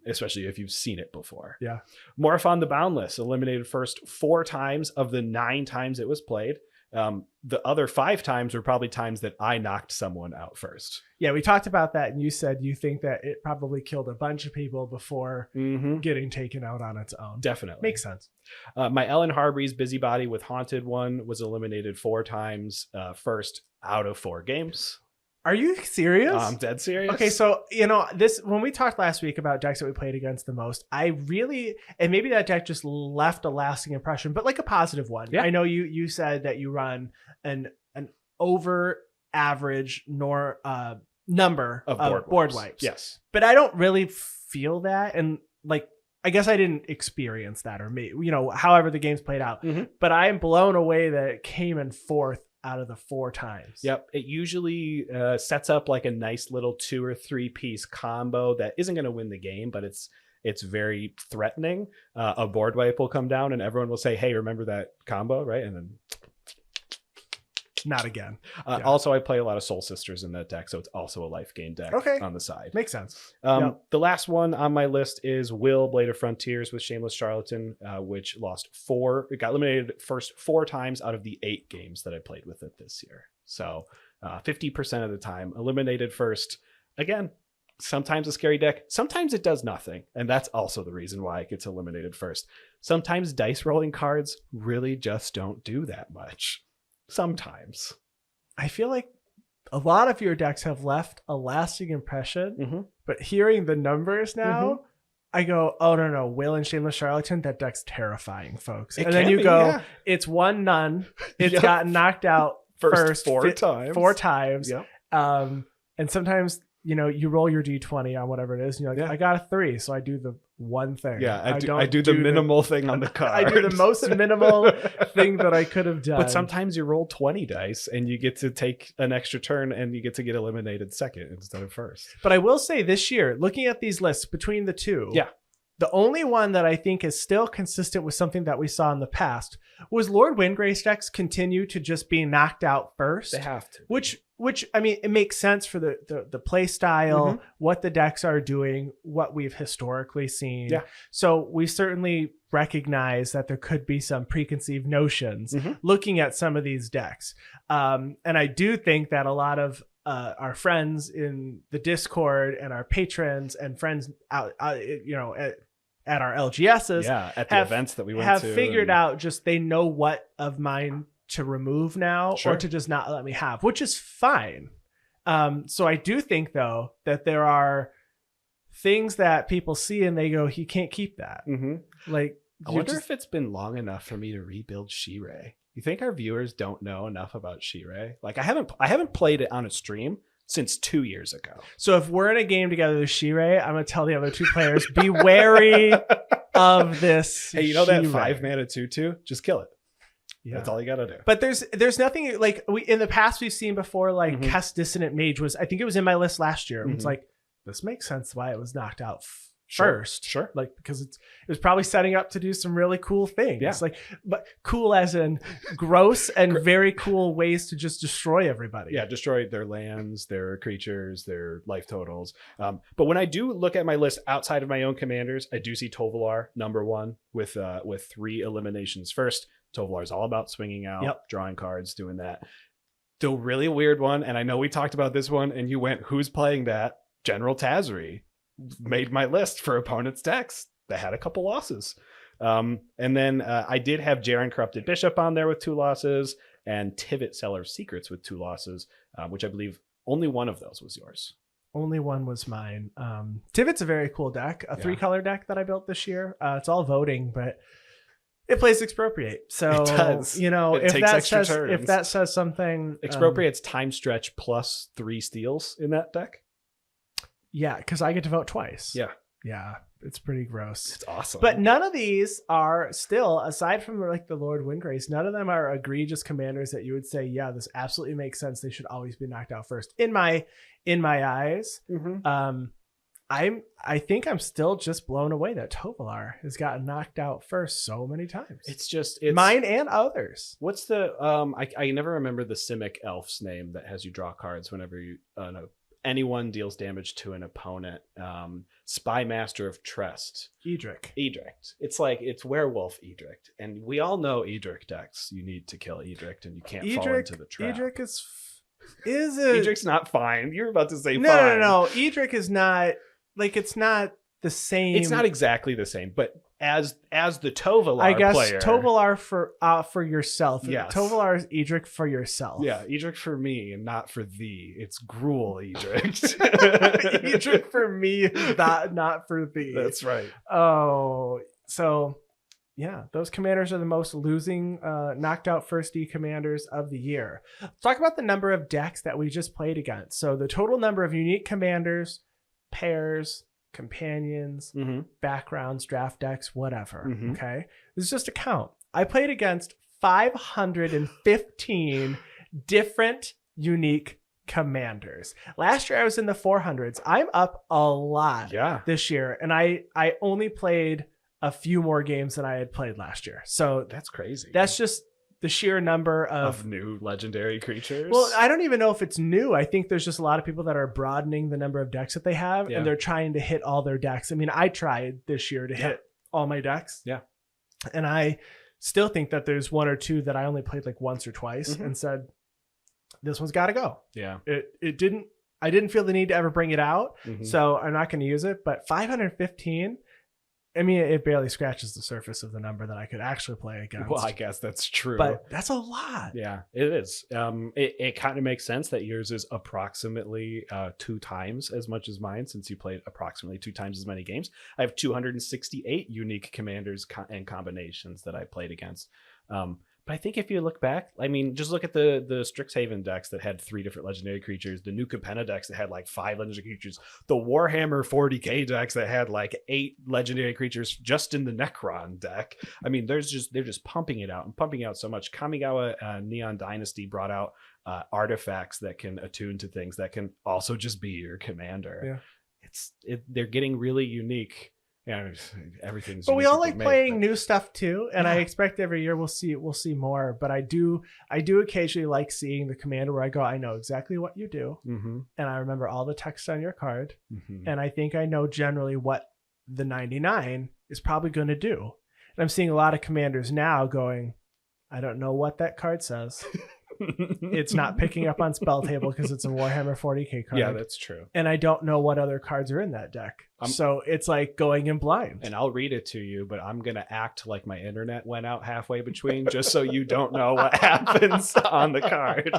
especially if you've seen it before. Yeah. Morphon the Boundless, eliminated first 4 times of the 9 times it was played. The other 5 times were probably times that I knocked someone out first. Yeah, we talked about that, and you said you think that it probably killed a bunch of people before getting taken out on its own. Definitely. Makes sense. My Ellen Hargreaves Busybody with Haunted one was eliminated 4 times first out of 4 games. Are you serious? I'm dead serious. Okay, so this when we talked last week about decks that we played against the most, I really, and maybe that deck just left a lasting impression, but like a positive one. Yeah. I know you said that you run an over average number of board wipes. Yes. But I don't really feel that, and like I guess I didn't experience that, or however the game's played out. But I am blown away that it came in 4th out of the 4 times. Yep. It usually sets up like a nice little 2 or 3 piece combo that isn't going to win the game, but it's very threatening. A board wipe will come down and everyone will say, hey, remember that combo, right? And then not again. Also, I play a lot of Soul Sisters in that deck, so it's also a life gain deck on the side. Makes sense. The last one on my list is Will, Blade of Frontiers with Shameless Charlatan, which lost 4. It got eliminated first 4 times out of the 8 games that I played with it this year. So 50% of the time, eliminated first. Again, sometimes a scary deck. Sometimes it does nothing, and that's also the reason why it gets eliminated first. Sometimes dice rolling cards really just don't do that much. Sometimes. I feel like a lot of your decks have left a lasting impression, but hearing the numbers now, I go, oh no, Will and Shameless Charlatan, that deck's terrifying, folks. And then you go, it's 1 none. It's gotten knocked out first 4 times. 4 times. Yep. And sometimes, you roll your D20 on whatever it is, and you're like, I got a 3, so I do the one thing. Yeah, I do the minimal thing on the card. I do the most minimal thing that I could have done. But sometimes you roll 20 dice and you get to take an extra turn and you get to get eliminated second instead of first. But I will say this year, looking at these lists between the two, the only one that I think is still consistent with something that we saw in the past was Lord Windgrace decks continue to just be knocked out first. They have to. Which I mean, it makes sense for the play style, what the decks are doing, what we've historically seen. Yeah. So we certainly recognize that there could be some preconceived notions looking at some of these decks. And I do think that a lot of our friends in the Discord and our patrons and friends out at our LGSs, at the events that we went to, have figured out just they know what of mine to remove now or to just not let me have, which is fine. So I do think though that there are things that people see and they go, he can't keep that. Like, I wonder if it's been long enough for me to rebuild Shirei. You think our viewers don't know enough about Shirei? Like I haven't played it on a stream since 2 years ago. So if we're in a game together with Shirei, I'm gonna tell the other 2 players, be wary of this. Hey, that 5-mana 2/2? Just kill it. Yeah. That's all you gotta do. But there's nothing like in the past we've seen before, like Kess Dissonant Mage was, I think it was in my list last year. It's like, this makes sense why it was knocked out first. Sure. Like, because it was probably setting up to do some really cool things. Yeah. Like, but cool as in gross and very cool ways to just destroy everybody. Yeah, destroy their lands, their creatures, their life totals. But when I do look at my list outside of my own commanders, I do see Tovolar number 1 with 3 eliminations first. Tovolar is all about swinging out, drawing cards, doing that. The really weird one, and I know we talked about this one, and you went, who's playing that? General Tazri made my list for opponents' decks. that had a couple losses. And then I did have Jaren Corrupted Bishop on there with 2 losses, and Tivit Seller of Secrets with 2 losses, which I believe only one of those was yours. Only one was mine. Tivit's a very cool deck, a 3-color deck that I built this year. It's all voting, but it plays Expropriate. So, It does. you know, It if takes that extra says turns. if that says something, Expropriate's Time Stretch plus 3 steals in that deck. yeah, because I get to vote twice. Yeah, Yeah, it's pretty gross. it's awesome. But none of these are still, aside from like the Lord Windgrace, none of them are egregious commanders that you would say, yeah, this absolutely makes sense. They should always be knocked out first. In my eyes, I think I'm still just blown away that Tovolar has gotten knocked out first so many times. it's Mine and others. What's the I never remember the Simic elf's name that has you draw cards whenever you no, anyone deals damage to an opponent. Spy Master of Trest. Edric. It's like it's Werewolf Edric, and we all know Edric decks. You need to kill Edric, and you can't fall into the trap. Edric is Edric's not fine. You're about to say no, fine. no. Edric is not like it's not the same. It's not exactly the same, but as the Tovolar I guess player, Tovolar for yourself. Yes. Tovolar is Edric for yourself. yeah, Edric for me and not for thee. It's Gruul Edric. Edric for me is not for thee. That's right. Oh, so yeah, those commanders are the most losing knocked out first D commanders of the year. Let's talk about the number of decks that we just played against. So the total number of unique commanders, pairs, companions, backgrounds, draft decks, whatever. Okay, this is just a count. I played against 515 different unique commanders. Last year I was in the 400s. I'm up a lot this year, and I only played a few more games than I had played last year. So That's crazy. that's just the sheer number of new legendary creatures. well, I don't even know if it's new. I think there's just a lot of people that are broadening the number of decks that they have, and they're trying to hit all their decks. I mean, I tried this year to hit all my decks. Yeah. And I still think that there's 1 or 2 that I only played like once or twice and said, this one's got to go. Yeah. I didn't feel the need to ever bring it out, so I'm not going to use it. But 515, I mean, it barely scratches the surface of the number that I could actually play against. Well, I guess that's true. But that's a lot. Yeah, it is. It kind of makes sense that yours is approximately 2 times as much as mine, since you played approximately 2 times as many games. I have 268 unique commanders and combinations that I played against. But I think if you look back, I mean, just look at the Strixhaven decks that had 3 different legendary creatures, the New Capenna decks that had like 5 legendary creatures, the Warhammer 40k decks that had like 8 legendary creatures just in the Necron deck. I mean, they're just pumping it out and pumping out so much. Kamigawa Neon Dynasty brought out artifacts that can attune to things that can also just be your commander. Yeah. They're getting really unique. Yeah, everything's. But we all like playing new stuff too, and I expect every year we'll see more. But I do occasionally like seeing the commander where I go, I know exactly what you do, and I remember all the text on your card, and I think I know generally what the 99 is probably going to do. And I'm seeing a lot of commanders now going, I don't know what that card says. It's not picking up on spell table because it's a Warhammer 40k card. Yeah, that's true. And I don't know what other cards are in that deck. So it's like going in blind. And I'll read it to you, but I'm going to act like my internet went out halfway between just so you don't know what happens on the card.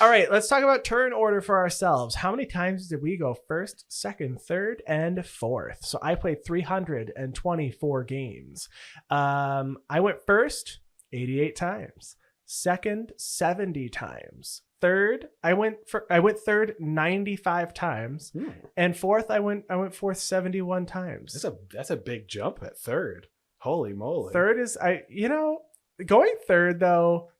All right, let's talk about turn order for ourselves. How many times did we go first, second, third, and fourth? So I played 324 games. I went first 88 times. Second, 70 times. Third, I went third 95 times. And fourth, I went fourth 71 times. That's a big jump at third. Holy moly. Third is going third though.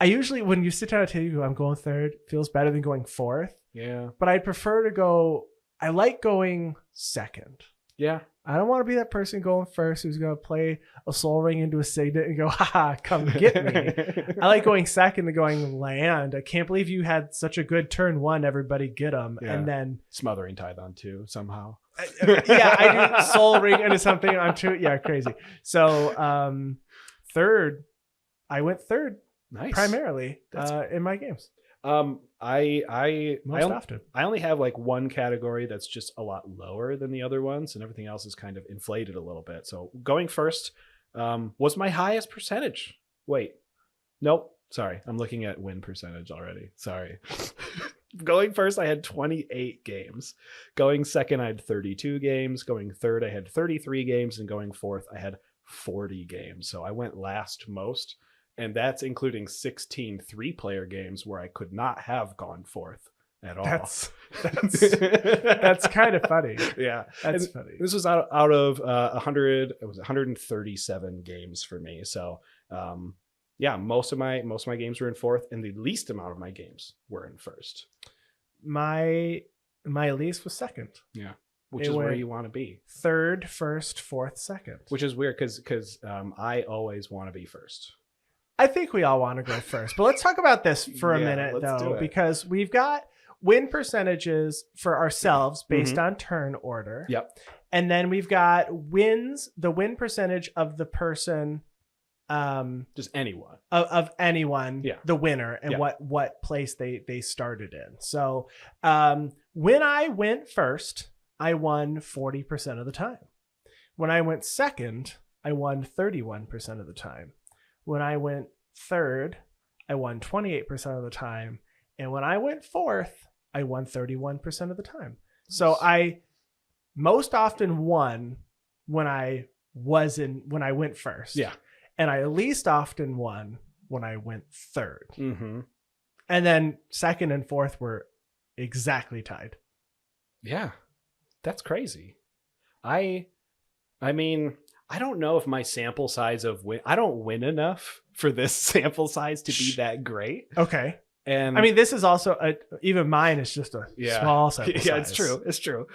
I usually, when you sit down at a table, you go, I'm going third, feels better than going fourth. Yeah. But I'd prefer to go. I like going second. Yeah. I don't want to be that person going first who's going to play a Soul Ring into a Signet and go, haha, come get me. I like going second and going land. I can't believe you had such a good turn 1. Everybody get them. Yeah. And then Smothering Tithe on 2 somehow. Yeah, I do Soul Ring into something on 2. Yeah, crazy. So third, I went third. Nice. Primarily in my games. Most often. I only have like one category that's just a lot lower than the other ones, and everything else is kind of inflated a little bit. So going first was my highest percentage. Wait, nope. Sorry, I'm looking at win percentage already. Sorry. Going first, I had 28 games. Going second, I had 32 games. Going third, I had 33 games. And going fourth, I had 40 games. So I went last most. And that's including 16 3-player games where I could not have gone fourth at all. That's kind of funny. Yeah. That's And funny. this was out of 100. It was 137 games for me. So yeah, most of my games were in fourth, and the least amount of my games were in first. My least was second. Yeah, which It is where went you want to be. Third, first, fourth, second. Which is weird because I always want to be first. I think we all want to go first, but let's talk about this for a Yeah, minute let's do though, it. because we've got win percentages for ourselves based Mhm. on turn order. Yep. And then we've got the win percentage of the person, Just anyone. of anyone, Yeah. the winner, and Yeah. what place they started in. So when I went first, I won 40% of the time. When I went second, I won 31% of the time. When I went third, I won 28% of the time. And when I went fourth, I won 31% of the time. So I most often won when I went first. Yeah. And I least often won when I went third. Mm-hmm. And then second and fourth were exactly tied. Yeah, that's crazy. I mean, I don't know if my sample size of I don't win enough for this sample size to be that great. Okay. And I mean, this is also even mine is just a small sample size. Yeah, it's true. It's true.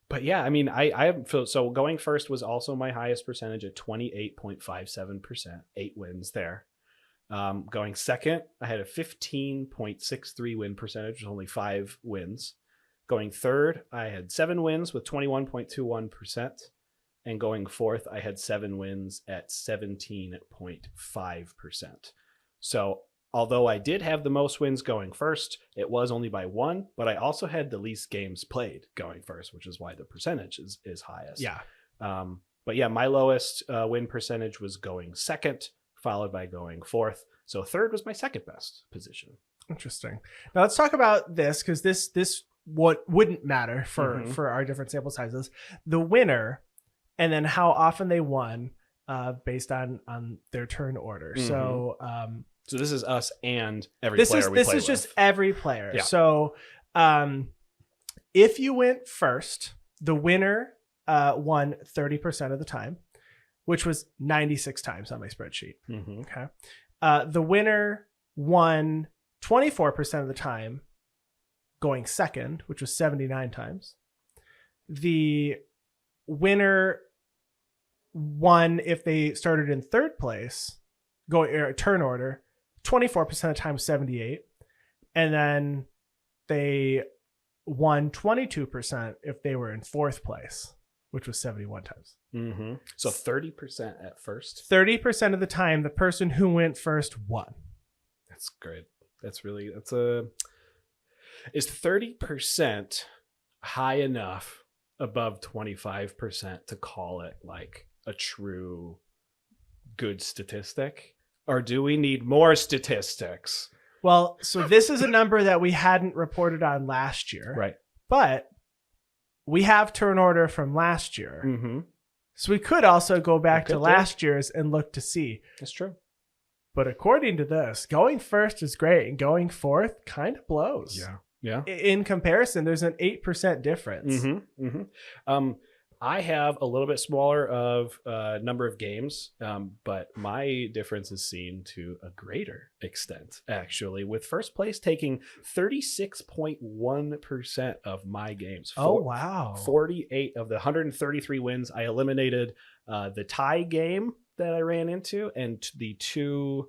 But yeah, I mean, I feel so going first was also my highest percentage at 28.57%, 8 wins there. Going second, I had a 15.63 win percentage, with only 5 wins. Going third, I had 7 wins with 21.21%. And going fourth, I had 7 wins at 17.5%. So although I did have the most wins going first, it was only by 1, but I also had the least games played going first, which is why the percentage is highest. Yeah. But yeah, my lowest win percentage was going second, followed by going fourth. So third was my second best position. Interesting. Now let's talk about this, because this what wouldn't matter for Mhm. for our different sample sizes. The winner, and then how often they won, based on their turn order. Mhm. So So this is us and every this player is we this play is just with. every player. Yeah. So if you went first, the winner won 30% of the time, which was 96 times on my spreadsheet. Mhm. Okay. The winner won 24% of the time going second, which was 79 times. The winner won if they started in third place, going turn order, 24% of the time, 78. And then they won 22% if they were in fourth place, which was 71 times. Mm-hmm. So 30% at first. 30% of the time, the person who went first won. That's great. Is 30% high enough above 25% to call it like a true good statistic? Or do we need more statistics? Well, so this is a number that we hadn't reported on last year, Right. but we have turn order from last year. Mm-hmm. So we could also go back Could to do. last year's and look to see. That's true. But according to this, going first is great, and going fourth kind of blows. Yeah. In comparison, there's an 8% difference. Mm-hmm. Mm-hmm. I have a little bit smaller of number of games, but my difference is seen to a greater extent, actually, with first place taking 36.1% of my games. Oh, wow. 48 of the 133 wins. I eliminated the tie game that I ran into and the 2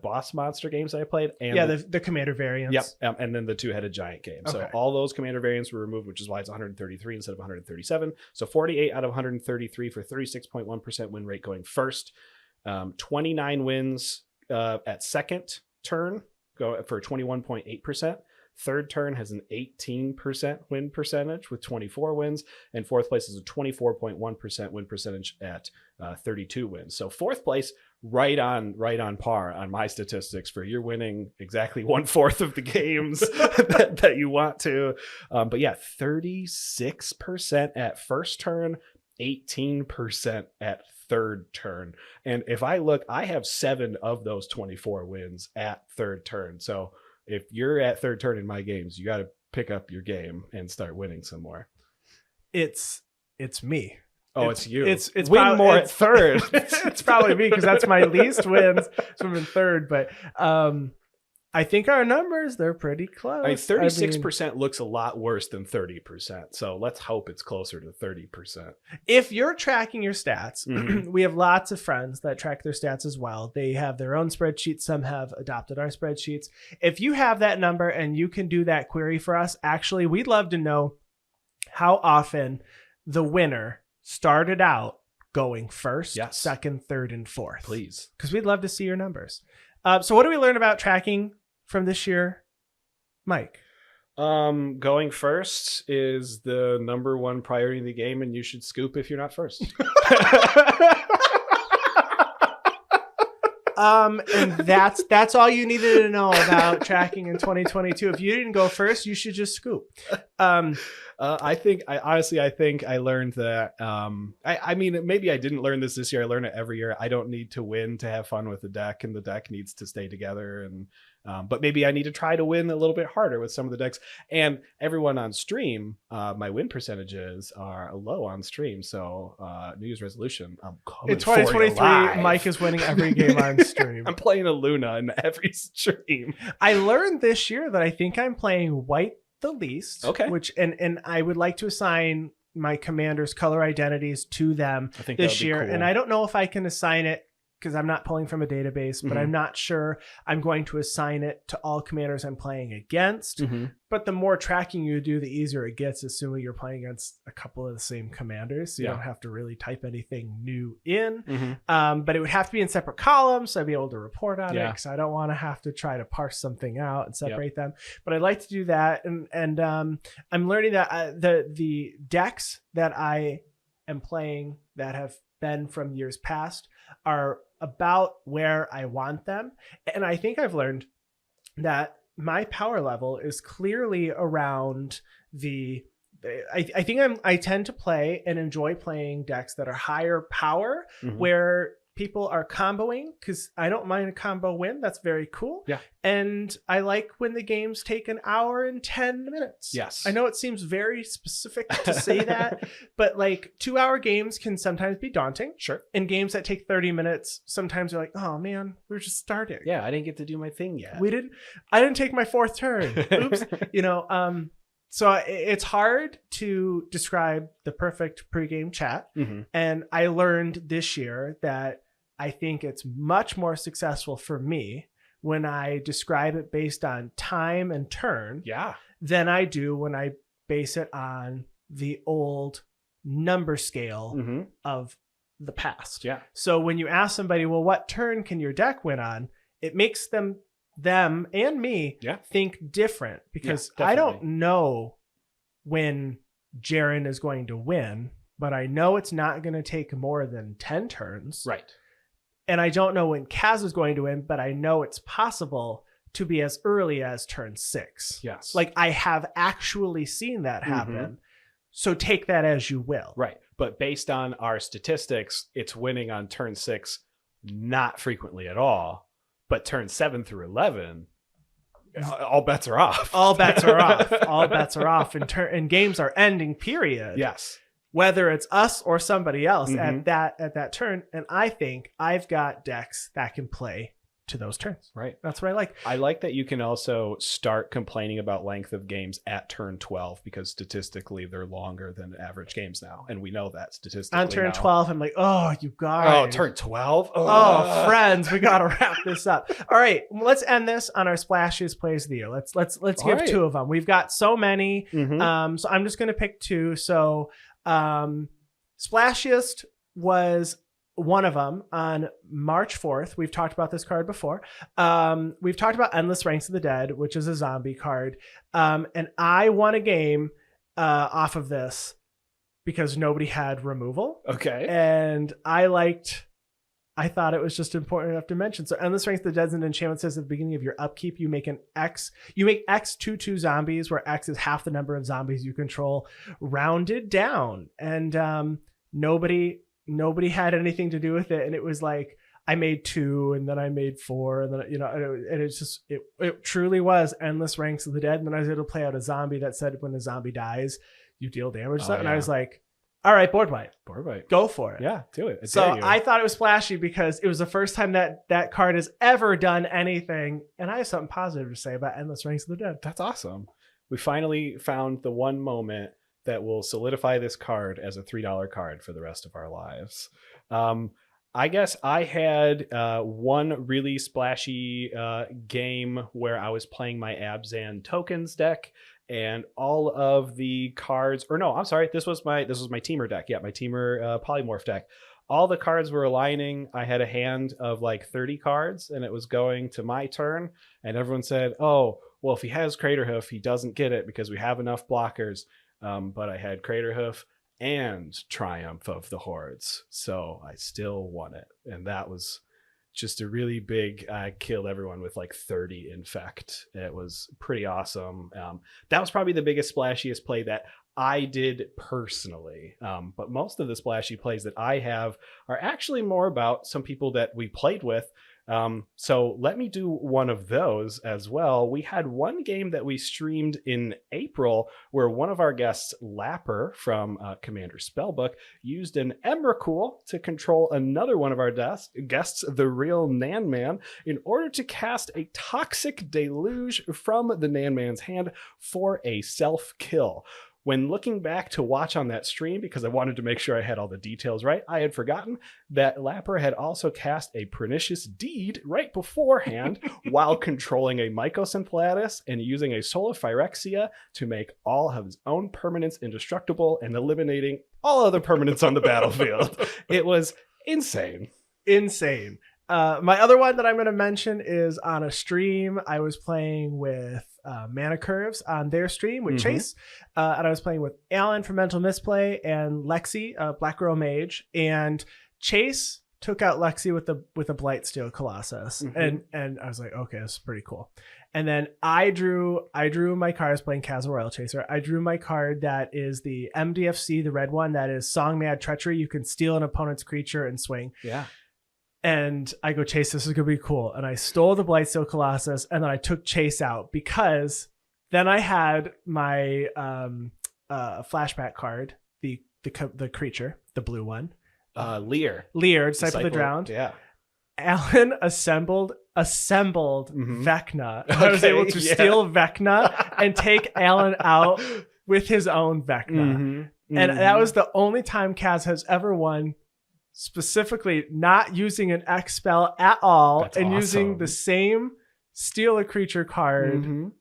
boss monster games that I played. And Yeah, the commander variants. Yep. And then the 2-headed giant game. So Okay. all those commander variants were removed, which is why it's 133 instead of 137. So 48 out of 133 for 36.1% win rate going first. 29 wins at second turn go for 21.8%. Third turn has an 18% win percentage with 24 wins, and fourth place is a 24.1% win percentage at 32 wins. So fourth place, right on par on my statistics for you're winning exactly 1/4 of the games that you want to. But yeah, 36% at first turn, 18% at third turn. And if I look, I have 7 of those 24 wins at third turn. So if you're at third turn in my games, you got to pick up your game and start winning some more. It's me. It's you. It's win more at third. It's probably me because that's my least wins. So I'm in third, but I think our numbers, they're pretty close. 36% looks a lot worse than 30%. So let's hope it's closer to 30%. If you're tracking your stats, Mhm. we have lots of friends that track their stats as well. They have their own spreadsheets. Some have adopted our spreadsheets. If you have that number and you can do that query for us, actually, we'd love to know how often the winner started out going first, Yes. second, third, and fourth. Please. Because we'd love to see your numbers. So what do we learn about tracking from this year, Mike? Going first is the number one priority in the game, and you should scoop if you're not first. And that's all you needed to know about tracking in 2022. If you didn't go first, you should just scoop. I think I learned that. I mean, maybe I didn't learn this year. I learn it every year. I don't need to win to have fun with the deck, and the deck needs to stay together. And but maybe I need to try to win a little bit harder with some of the decks. And everyone on stream, my win percentages are low on stream. So New Year's resolution, I'm coming In 2023, for you live. Mike is winning every game on stream. I'm playing a Luna in every stream. I learned this year that I think I'm playing white the least. Okay. Which and I would like to assign my commanders' color identities to them I think this that would be year. cool. And I don't know if I can assign it because I'm not pulling from a database, but Mhm. I'm not sure I'm going to assign it to all commanders I'm playing against. Mhm. But the more tracking you do, the easier it gets, assuming you're playing against a couple of the same commanders. So you Yeah. don't have to really type anything new in. Mhm. But it would have to be in separate columns, so I'd be able to report on it Yeah. because I don't want to have to try to parse something out and separate them. But I'd like to do that, and I'm learning that the decks that I am playing that have been from years past are about where I want them, and I think I've learned that my power level is clearly around the. I think I tend to play and enjoy playing decks that are higher power, Mhm. where people are comboing, because I don't mind a combo win. That's very cool. Yeah. And I like when the games take an hour and 10 minutes. Yes. I know it seems very specific to say that, but like 2-hour games can sometimes be daunting. Sure. And games that take 30 minutes, sometimes you're like, oh man, we're just starting. Yeah, I didn't get to do my thing yet. I didn't take my 4th turn. Oops. So it's hard to describe the perfect pregame chat. Mhm. And I learned this year that I think it's much more successful for me when I describe it based on time and turn Yeah. than I do when I base it on the old number scale Mm-hmm. of the past. Yeah. So when you ask somebody, well, what turn can your deck win on? It makes them and me Yeah. think different, because Yeah, I don't definitely. know when Jaren is going to win, but I know it's not going to take more than 10 turns. Right. And I don't know when Kaz is going to win, but I know it's possible to be as early as turn 6. Yes. Like I have actually seen that happen. So take that as you will. Right. But based on our statistics, it's winning on turn 6 not frequently at all. But turn 7 through 11, all bets are off. All bets are off. All bets are off. And games are ending, period. Yes. Whether it's us or somebody else Mhm. at that turn. And I think I've got decks that can play to those turns. Right. That's what I like. I like that you can also start complaining about length of games at turn 12 because statistically they're longer than average games now. And we know that statistically. On turn now. 12, I'm like, oh, you guys. Oh, turn 12? Oh, friends, we gotta wrap this up. All right, let's end this on our splashiest plays of the year. Let's give right. 2 of them. We've got so many. Mhm. So I'm just gonna pick 2. So splashiest was one of them on March 4th. We've talked about this card before. We've talked about Endless Ranks of the Dead, which is a zombie card. And I won a game off of this because nobody had removal. Okay. And I thought it was just important enough to mention. So Endless Ranks of the Dead is an enchantment says at the beginning of your upkeep, you make X 2/2 zombies, where X is half the number of zombies you control, rounded down. And nobody had anything to do with it. And it was like, I made 2 and then I made 4 and then, and it's just, it truly was Endless Ranks of the Dead. And then I was able to play out a zombie that said when the zombie dies, you deal damage. And I was like, all right, board wipe. Go for it. Yeah, do it. So I thought it was splashy because it was the first time that card has ever done anything. And I have something positive to say about Endless Ranks of the Dead. That's awesome. We finally found the one moment that will solidify this card as a $3 card for the rest of our lives. I guess I had one really splashy game where I was playing my Abzan tokens deck, and all of the cards, or no, I'm sorry, this was my Teamer deck. Yeah, my Teamer Polymorph deck. All the cards were aligning. I had a hand of like 30 cards, and it was going to my turn, and everyone said, oh, well, if he has Craterhoof, he doesn't get it because we have enough blockers. But I had Craterhoof and Triumph of the Hordes, so I still won it. And that was just a really big, I killed everyone with like 30 infect. It was pretty awesome. That was probably the biggest, splashiest play that I did personally. But most of the splashy plays that I have are actually more about some people that we played with. So let me do one of those as well. We had one game that we streamed in April where one of our guests, Lapper from Commander Spellbook, used an Emrakul to control another one of our guests, the real Nan Man, in order to cast a Toxic Deluge from the Nan Man's hand for a self-kill. When looking back to watch on that stream, because I wanted to make sure I had all the details right, I had forgotten that Lapper had also cast a Pernicious Deed right beforehand while controlling a Mycos Inflatus and using a Soul of Phyrexia to make all of his own permanents indestructible and eliminating all other permanents on the battlefield. It was insane. Insane. My other one that I'm going to mention is on a stream. I was playing with Mana Curves on their stream with Chase, and I was playing with Alan from Mental Misplay and Lexi, Black Girl Mage, and Chase took out Lexi with a Blightsteel Colossus, and I was like, okay, this is pretty cool. And then I drew my card. I was playing Castle Royal Chaser. I drew my card that is the MDFC, the red one that is Song Mad Treachery. You can steal an opponent's creature and swing. Yeah. And I go, Chase, this is going to be cool. And I stole the Blightsteel Colossus, and then I took Chase out because then I had my flashback card, the creature, the blue one. Lear, Disciple of the Drowned. Yeah. Alan assembled Vecna. I was able to steal Vecna and take Alan out with his own Vecna. And that was the only time Kaz has ever won, specifically not using an X spell at all. That's and awesome. Using the same steal a creature card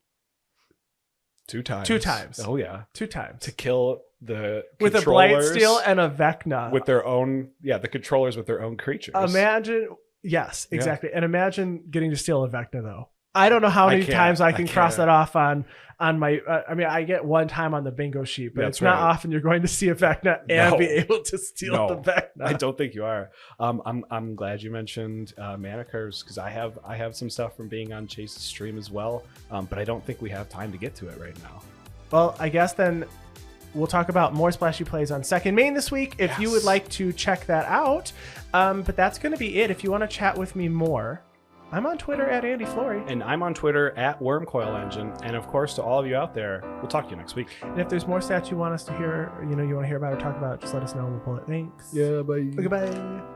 2 times. 2 times. Oh yeah, 2 times to kill the with a Blightsteel and a Vecna with their own. Yeah, the controllers with their own creatures. Imagine, yes, exactly, and imagine getting to steal a Vecna though. I don't know how many times I can cross that off on my. I mean, I get 1 time on the bingo sheet, but that's it's not often you're going to see a Vecna and be able to steal the Vecna. I don't think you are. I'm glad you mentioned Mana Curves because I have some stuff from being on Chase's stream as well, but I don't think we have time to get to it right now. Well, I guess then we'll talk about more splashy plays on Second Main this week if you would like to check that out. But that's going to be it. If you want to chat with me more, I'm on Twitter at Andy Flory. And I'm on Twitter at Wormcoil Engine. And of course, to all of you out there, we'll talk to you next week. And if there's more stats you want us to hear, you want to hear about or talk about, just let us know and we'll pull it. Thanks. Yeah, bye. Goodbye.